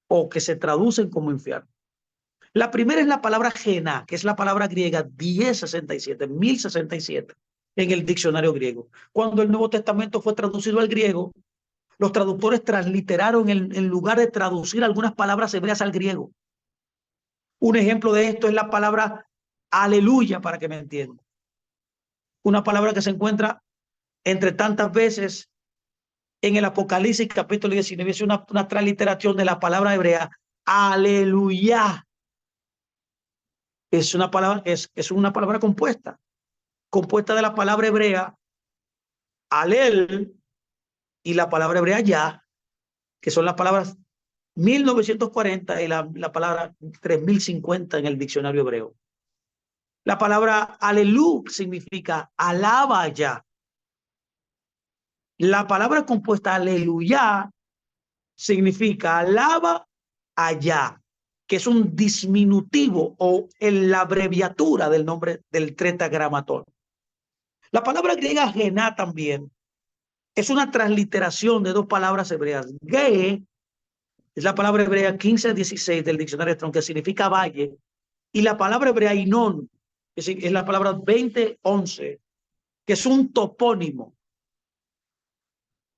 o que se traducen como infierno. La primera es la palabra Gená, que es la palabra griega 1067 en el diccionario griego. Cuando el Nuevo Testamento fue traducido al griego, los traductores transliteraron en lugar de traducir algunas palabras hebreas al griego. Un ejemplo de esto es la palabra aleluya, para que me entiendan. Una palabra que se encuentra entre tantas veces en el Apocalipsis capítulo 19, es una transliteración de la palabra hebrea aleluya. Es una palabra, es una palabra compuesta de la palabra hebrea alel y la palabra hebrea ya, que son las palabras 1940 y la palabra 3050 en el diccionario hebreo. La palabra alelú significa alaba ya. La palabra compuesta aleluya significa alaba allá, que es un diminutivo o en la abreviatura del nombre del tetragramatón. La palabra griega gená también es una transliteración de 2 palabras hebreas. Ge es la palabra hebrea 1516 del diccionario Strong, que significa valle, y la palabra hebrea Inón es la palabra 2011, que es un topónimo,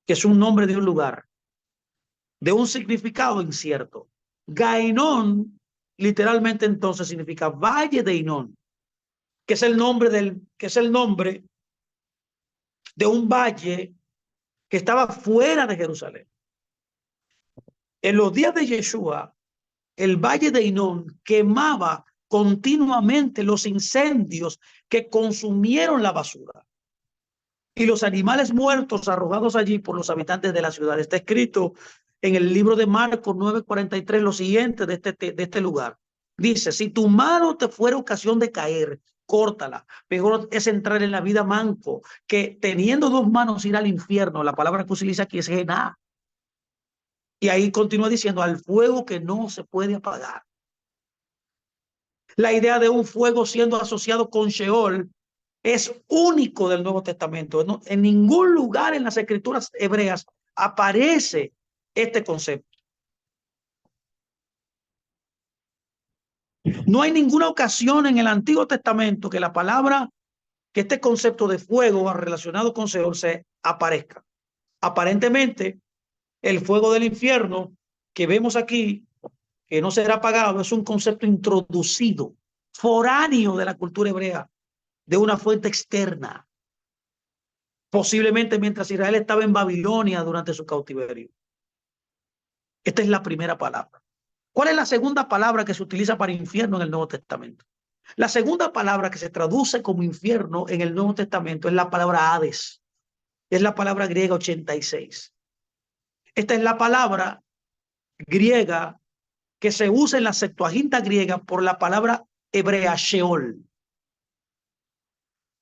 que es un nombre de un lugar, de un significado incierto. Gainón literalmente entonces significa valle de Inón, que es el nombre de un valle que estaba fuera de Jerusalén. En los días de Yeshua, el valle de Inón quemaba continuamente los incendios que consumieron la basura y los animales muertos arrojados allí por los habitantes de la ciudad. Está escrito en el libro de Marcos 9:43 lo siguiente de este lugar. Dice, si tu mano te fuera ocasión de caer, córtala. Mejor es entrar en la vida manco que teniendo dos manos ir al infierno. La palabra que utiliza aquí es gená. Y ahí continúa diciendo, al fuego que no se puede apagar. La idea de un fuego siendo asociado con Sheol es único del Nuevo Testamento. No, en ningún lugar en las escrituras hebreas aparece este concepto. No hay ninguna ocasión en el Antiguo Testamento que que este concepto de fuego relacionado con Sheol se aparezca. Aparentemente, el fuego del infierno que vemos aquí, que no será apagado, es un concepto introducido, foráneo de la cultura hebrea, de una fuente externa, posiblemente mientras Israel estaba en Babilonia durante su cautiverio. Esta es la primera palabra. ¿Cuál es la segunda palabra que se utiliza para infierno en el Nuevo Testamento? La segunda palabra que se traduce como infierno en el Nuevo Testamento es la palabra Hades. Es la palabra griega 86. Esta es la palabra griega que se usa en la Septuaginta griega por la palabra hebrea Sheol.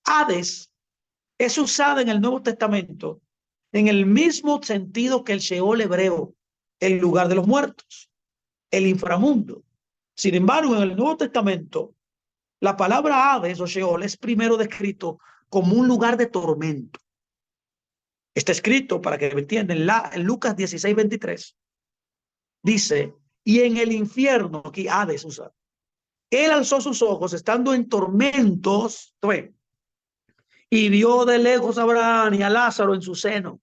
Hades es usada en el Nuevo Testamento en el mismo sentido que el Sheol hebreo, el lugar de los muertos, el inframundo. Sin embargo, en el Nuevo Testamento, la palabra Hades o Sheol es primero descrito como un lugar de tormento. Está escrito, para que me entiendan, en Lucas 16:23, dice, y en el infierno, aquí Hades usa, él alzó sus ojos estando en tormentos, y vio de lejos a Abraham y a Lázaro en su seno.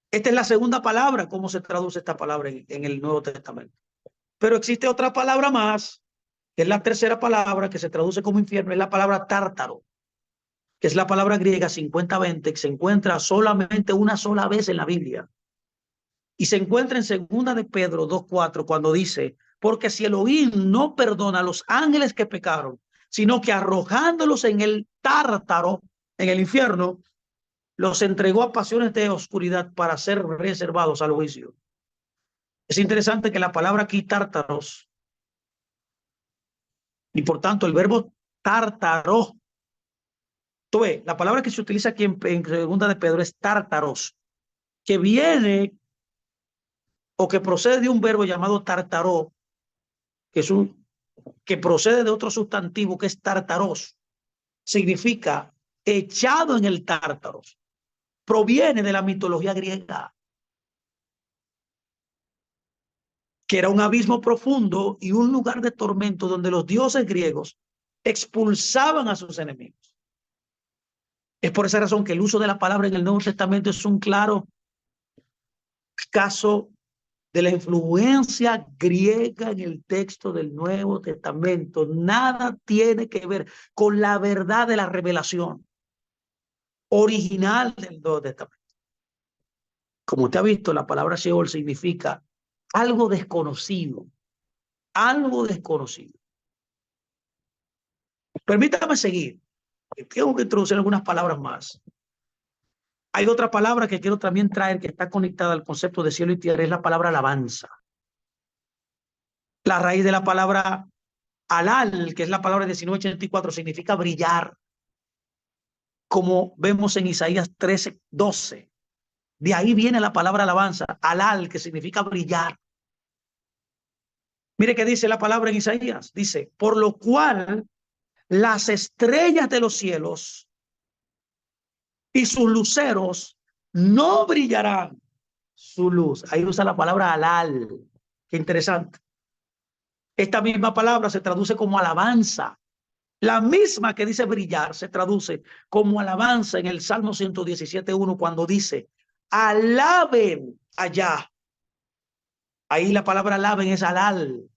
Esta es la segunda palabra, cómo se traduce esta palabra en el Nuevo Testamento. Pero existe otra palabra más, que es la tercera palabra que se traduce como infierno, es la palabra tártaro, que es la palabra griega 50-20, que se encuentra solamente una sola vez en la Biblia. Y se encuentra en segunda de Pedro 2:4, cuando dice, porque si Elohim no perdona a los ángeles que pecaron, sino que arrojándolos en el tártaro, en el infierno, los entregó a pasiones de oscuridad para ser reservados al juicio. Es interesante que la palabra aquí tártaros, y por tanto el verbo tártaro, la palabra que se utiliza aquí en segunda de Pedro es tártaros, que viene o que procede de un verbo llamado tártaro, que procede de otro sustantivo que es tártaros, significa echado en el tártaros. Proviene de la mitología griega, que era un abismo profundo y un lugar de tormento donde los dioses griegos expulsaban a sus enemigos. Es por esa razón que el uso de la palabra en el Nuevo Testamento es un claro caso de la influencia griega en el texto del Nuevo Testamento. Nada tiene que ver con la verdad de la revelación original del Nuevo Testamento. Como usted ha visto, la palabra Sheol significa algo desconocido, algo desconocido. Permítame seguir. Tengo que introducir algunas palabras más. Hay otra palabra que quiero también traer que está conectada al concepto de cielo y tierra, es la palabra alabanza. La raíz de la palabra alal, que es la palabra 1984, significa brillar, como vemos en Isaías 13:12. De ahí viene la palabra alabanza, alal, que significa brillar. Mire qué dice la palabra en Isaías. Dice, por lo cual las estrellas de los cielos y sus luceros no brillarán su luz. Ahí usa la palabra alal. Qué interesante. Esta misma palabra se traduce como alabanza. La misma que dice brillar se traduce como alabanza en el Salmo 117:1 cuando dice, alaben allá. Ahí la palabra alaben es alal.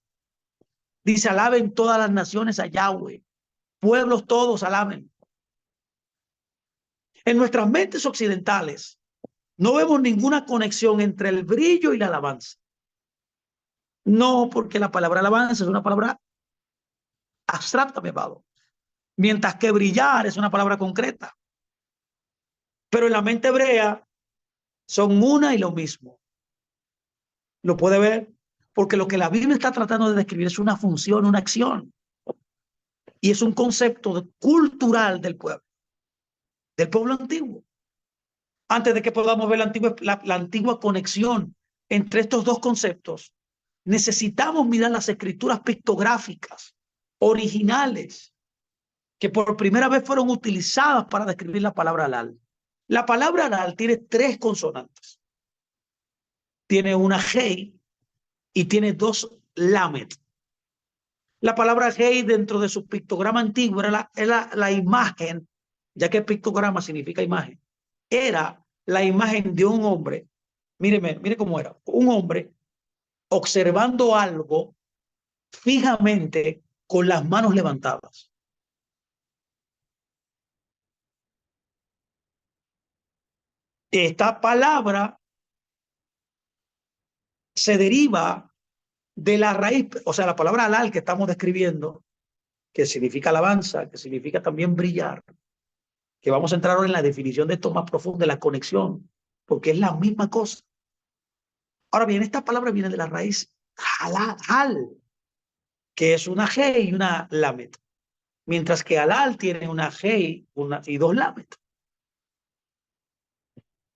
Dice, alaben todas las naciones a Yahweh. Pueblos todos alaben. En nuestras mentes occidentales no vemos ninguna conexión entre el brillo y la alabanza. No, porque la palabra alabanza es una palabra abstracta, mi amado. Mientras que brillar es una palabra concreta. Pero en la mente hebrea son una y lo mismo. ¿Lo puede ver? Porque lo que la Biblia está tratando de describir es una función, una acción. Y es un concepto cultural del pueblo antiguo. Antes de que podamos ver la antigua conexión entre estos dos conceptos, necesitamos mirar las escrituras pictográficas originales que por primera vez fueron utilizadas para describir la palabra halal. La palabra halal tiene tres consonantes. Tiene una Hei y tiene dos Lamet. La palabra Hei dentro de su pictograma antiguo era la imagen, ya que pictograma significa imagen, era la imagen de un hombre. Mire cómo era. Un hombre observando algo fijamente con las manos levantadas. Esta palabra se deriva de la raíz, o sea, la palabra halal que estamos describiendo, que significa alabanza, que significa también brillar, que vamos a entrar ahora en la definición de esto más profundo, de la conexión, porque es la misma cosa. Ahora bien, esta palabra viene de la raíz halal, hal, que es una G y una lamet, mientras que halal tiene una G y dos lamet.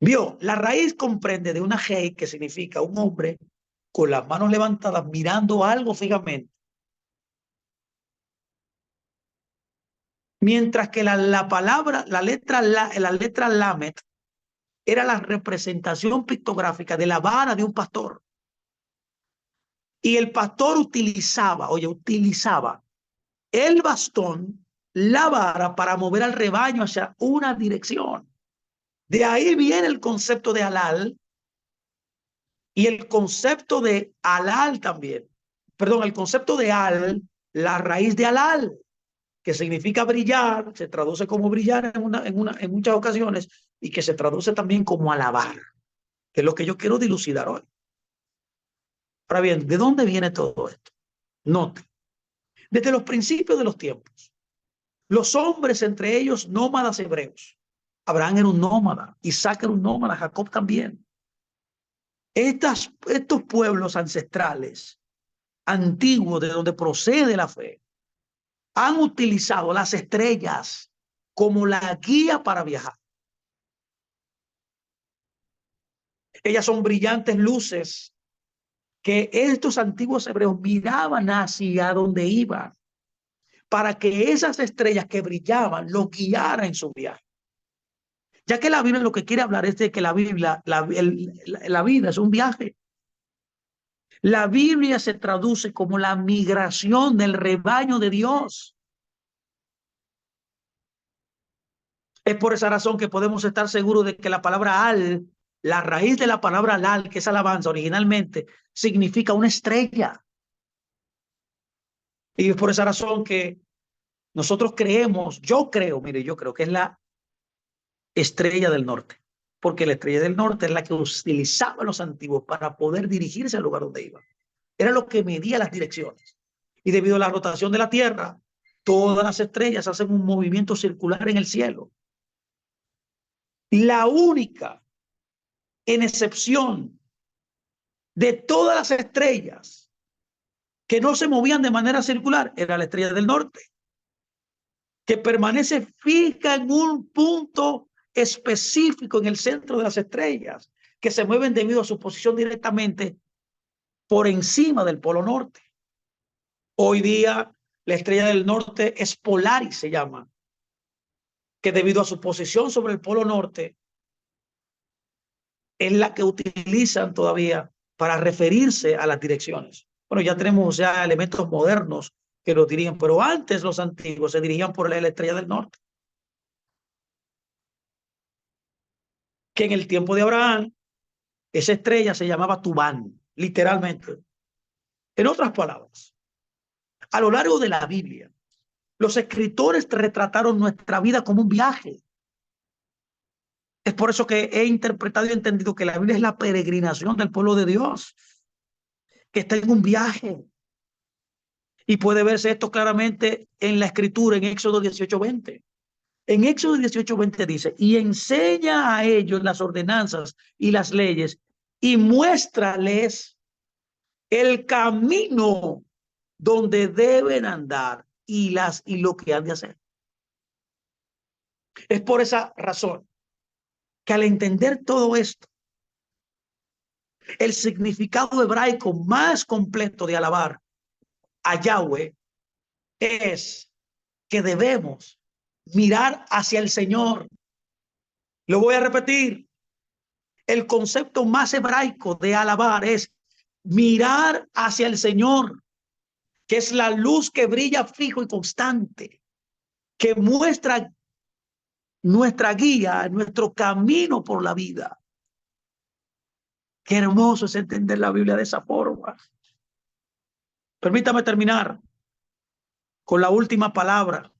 Vio, la raíz comprende de una G que significa un hombre con las manos levantadas mirando algo fijamente, mientras que la letra lamet era la representación pictográfica de la vara de un pastor. Y el pastor utilizaba el bastón, la vara, para mover al rebaño hacia una dirección. De ahí viene el concepto de halal y el concepto de halal también. Perdón, el concepto de la raíz de halal, que significa brillar, se traduce como brillar en muchas ocasiones y que se traduce también como alabar, que es lo que yo quiero dilucidar hoy. Ahora bien, ¿de dónde viene todo esto? Note, desde los principios de los tiempos, los hombres, entre ellos nómadas hebreos, Abraham era un nómada, Isaac era un nómada, Jacob también. Estos pueblos ancestrales, antiguos, de donde procede la fe, han utilizado las estrellas como la guía para viajar. Ellas son brillantes luces que estos antiguos hebreos miraban hacia donde iban, para que esas estrellas que brillaban los guiaran en su viaje. Ya que la Biblia lo que quiere hablar es de que la Biblia, la vida es un viaje. La Biblia se traduce como la migración del rebaño de Dios. Es por esa razón que podemos estar seguros de que la palabra la raíz de la palabra al, que es alabanza originalmente, significa una estrella. Y es por esa razón que nosotros creemos, yo creo que es la estrella del norte, porque la estrella del norte es la que utilizaban los antiguos para poder dirigirse al lugar donde iban. Era lo que medía las direcciones. Y debido a la rotación de la Tierra, todas las estrellas hacen un movimiento circular en el cielo. La única, en excepción de todas las estrellas que no se movían de manera circular, era la estrella del norte, que permanece fija en un punto específico en el centro de las estrellas, que se mueven debido a su posición directamente por encima del polo norte. Hoy día la estrella del norte es Polaris, se llama, que debido a su posición sobre el polo norte es la que utilizan todavía para referirse a las direcciones. Bueno, ya tenemos ya elementos modernos que lo dirían, pero antes los antiguos se dirigían por la estrella del norte, que en el tiempo de Abraham esa estrella se llamaba Tubán, literalmente. En otras palabras, a lo largo de la Biblia, los escritores retrataron nuestra vida como un viaje. Es por eso que he interpretado y entendido que la Biblia es la peregrinación del pueblo de Dios, que está en un viaje. Y puede verse esto claramente en la escritura, en Éxodo 18:20. En Éxodo 18:20 dice, y enseña a ellos las ordenanzas y las leyes y muéstrales el camino donde deben andar y lo que han de hacer. Es por esa razón que al entender todo esto, el significado hebraico más completo de alabar a Yahweh es que debemos mirar hacia el Señor. Lo voy a repetir. El concepto más hebraico de alabar es mirar hacia el Señor, que es la luz que brilla fijo y constante, que muestra nuestra guía, nuestro camino por la vida. Qué hermoso es entender la Biblia de esa forma. Permítame terminar con la última palabra,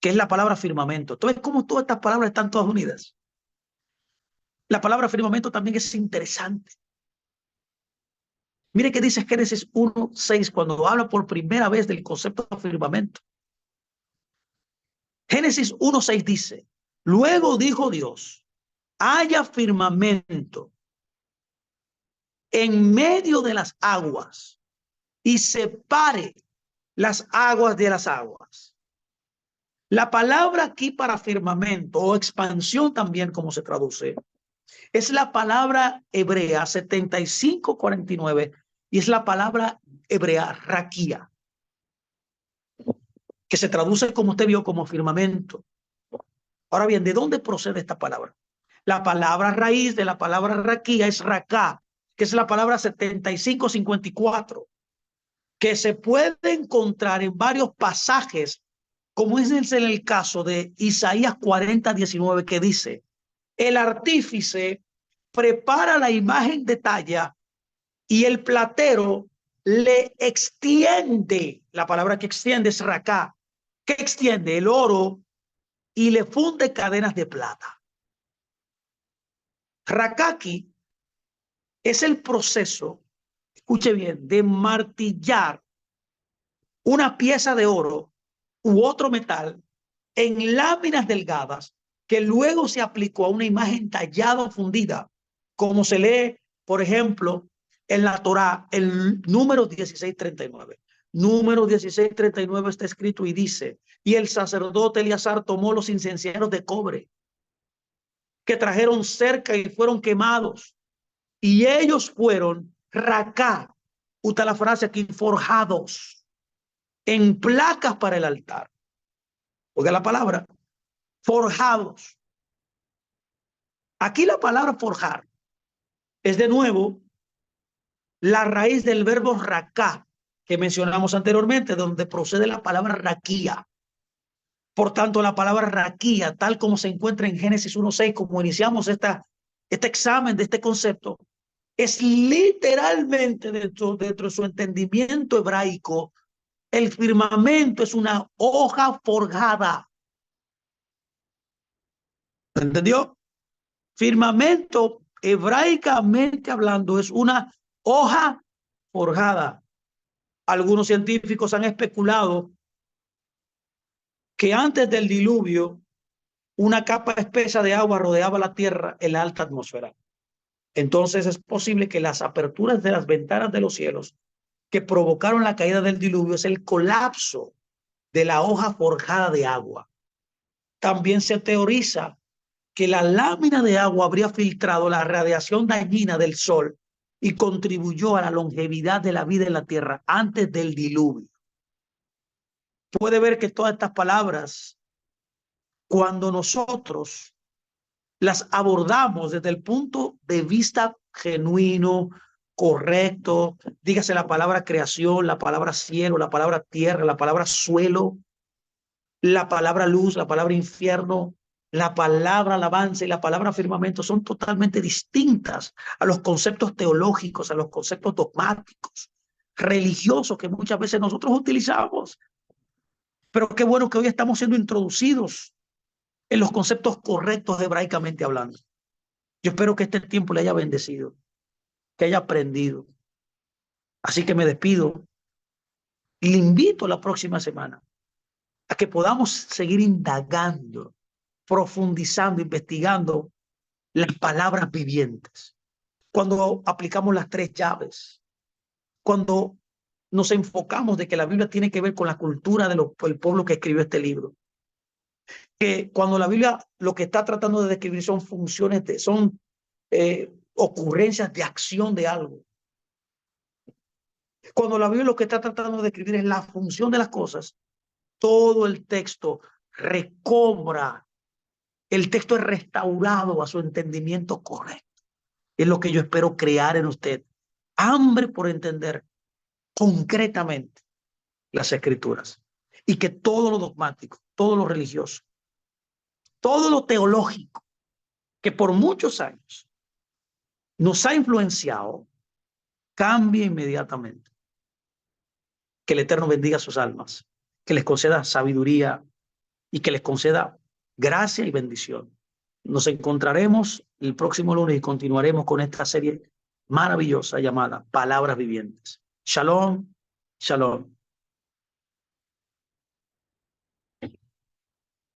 que es la palabra firmamento. Entonces, ¿cómo todas estas palabras están todas unidas? La palabra firmamento también es interesante. Mire qué dice Génesis 1:6 cuando habla por primera vez del concepto de firmamento. Génesis 1:6 dice, luego dijo Dios, haya firmamento en medio de las aguas y separe las aguas de las aguas. La palabra aquí para firmamento o expansión también como se traduce, es la palabra hebrea 7549 y es la palabra hebrea raquía, que se traduce como usted vio como firmamento. Ahora bien, ¿de dónde procede esta palabra? La palabra raíz de la palabra raquía es racá, que es la palabra 7554, que se puede encontrar en varios pasajes, como es en el caso de Isaías 40:19, que dice, el artífice prepara la imagen de talla y el platero le extiende, la palabra que extiende es racá, que extiende el oro y le funde cadenas de plata. Rakaki es el proceso, escuche bien, de martillar una pieza de oro u otro metal en láminas delgadas que luego se aplicó a una imagen tallada o fundida, como se lee, por ejemplo, en la Torá, el número 16:39. Número 16:39 está escrito y dice, y el sacerdote Eleazar tomó los incenciarios de cobre que trajeron cerca y fueron quemados, y ellos fueron racá, usa la frase aquí, forjados en placas para el altar. Oiga la palabra, forjados. Aquí la palabra forjar es de nuevo la raíz del verbo racá que mencionamos anteriormente, donde procede la palabra raquía. Por tanto, la palabra raquía, tal como se encuentra en Génesis 1:6, como iniciamos este examen de este concepto, es literalmente dentro de su entendimiento hebraico, el firmamento es una hoja forjada. ¿Entendió? Firmamento, hebraicamente hablando, es una hoja forjada. Algunos científicos han especulado que antes del diluvio, una capa espesa de agua rodeaba la Tierra en la alta atmósfera. Entonces es posible que las aperturas de las ventanas de los cielos que provocaron la caída del diluvio es el colapso de la hoja forjada de agua. También se teoriza que la lámina de agua habría filtrado la radiación dañina del sol y contribuyó a la longevidad de la vida en la tierra antes del diluvio. Puede ver que todas estas palabras, cuando nosotros las abordamos desde el punto de vista genuino, correcto, dígase la palabra creación, la palabra cielo, la palabra tierra, la palabra suelo, la palabra luz, la palabra infierno, la palabra alabanza y la palabra firmamento son totalmente distintas a los conceptos teológicos, a los conceptos dogmáticos, religiosos que muchas veces nosotros utilizamos. Pero qué bueno que hoy estamos siendo introducidos en los conceptos correctos hebraicamente hablando. Yo espero que este tiempo le haya bendecido, que haya aprendido. Así que me despido y le invito la próxima semana a que podamos seguir indagando, profundizando, investigando las palabras vivientes. Cuando aplicamos las tres llaves, cuando nos enfocamos de que la Biblia tiene que ver con la cultura del pueblo que escribió este libro, que cuando la Biblia lo que está tratando de describir son funciones, son ocurrencias de acción de algo. Cuando la Biblia lo que está tratando de describir es la función de las cosas, todo el texto recobra, el texto es restaurado a su entendimiento correcto. Es lo que yo espero crear en usted. Hambre por entender concretamente las escrituras. Y que todo lo dogmático, todo lo religioso, todo lo teológico, que por muchos años nos ha influenciado, cambie inmediatamente. Que el Eterno bendiga sus almas, que les conceda sabiduría y que les conceda gracia y bendición. Nos encontraremos el próximo lunes y continuaremos con esta serie maravillosa llamada Palabras Vivientes. Shalom, shalom.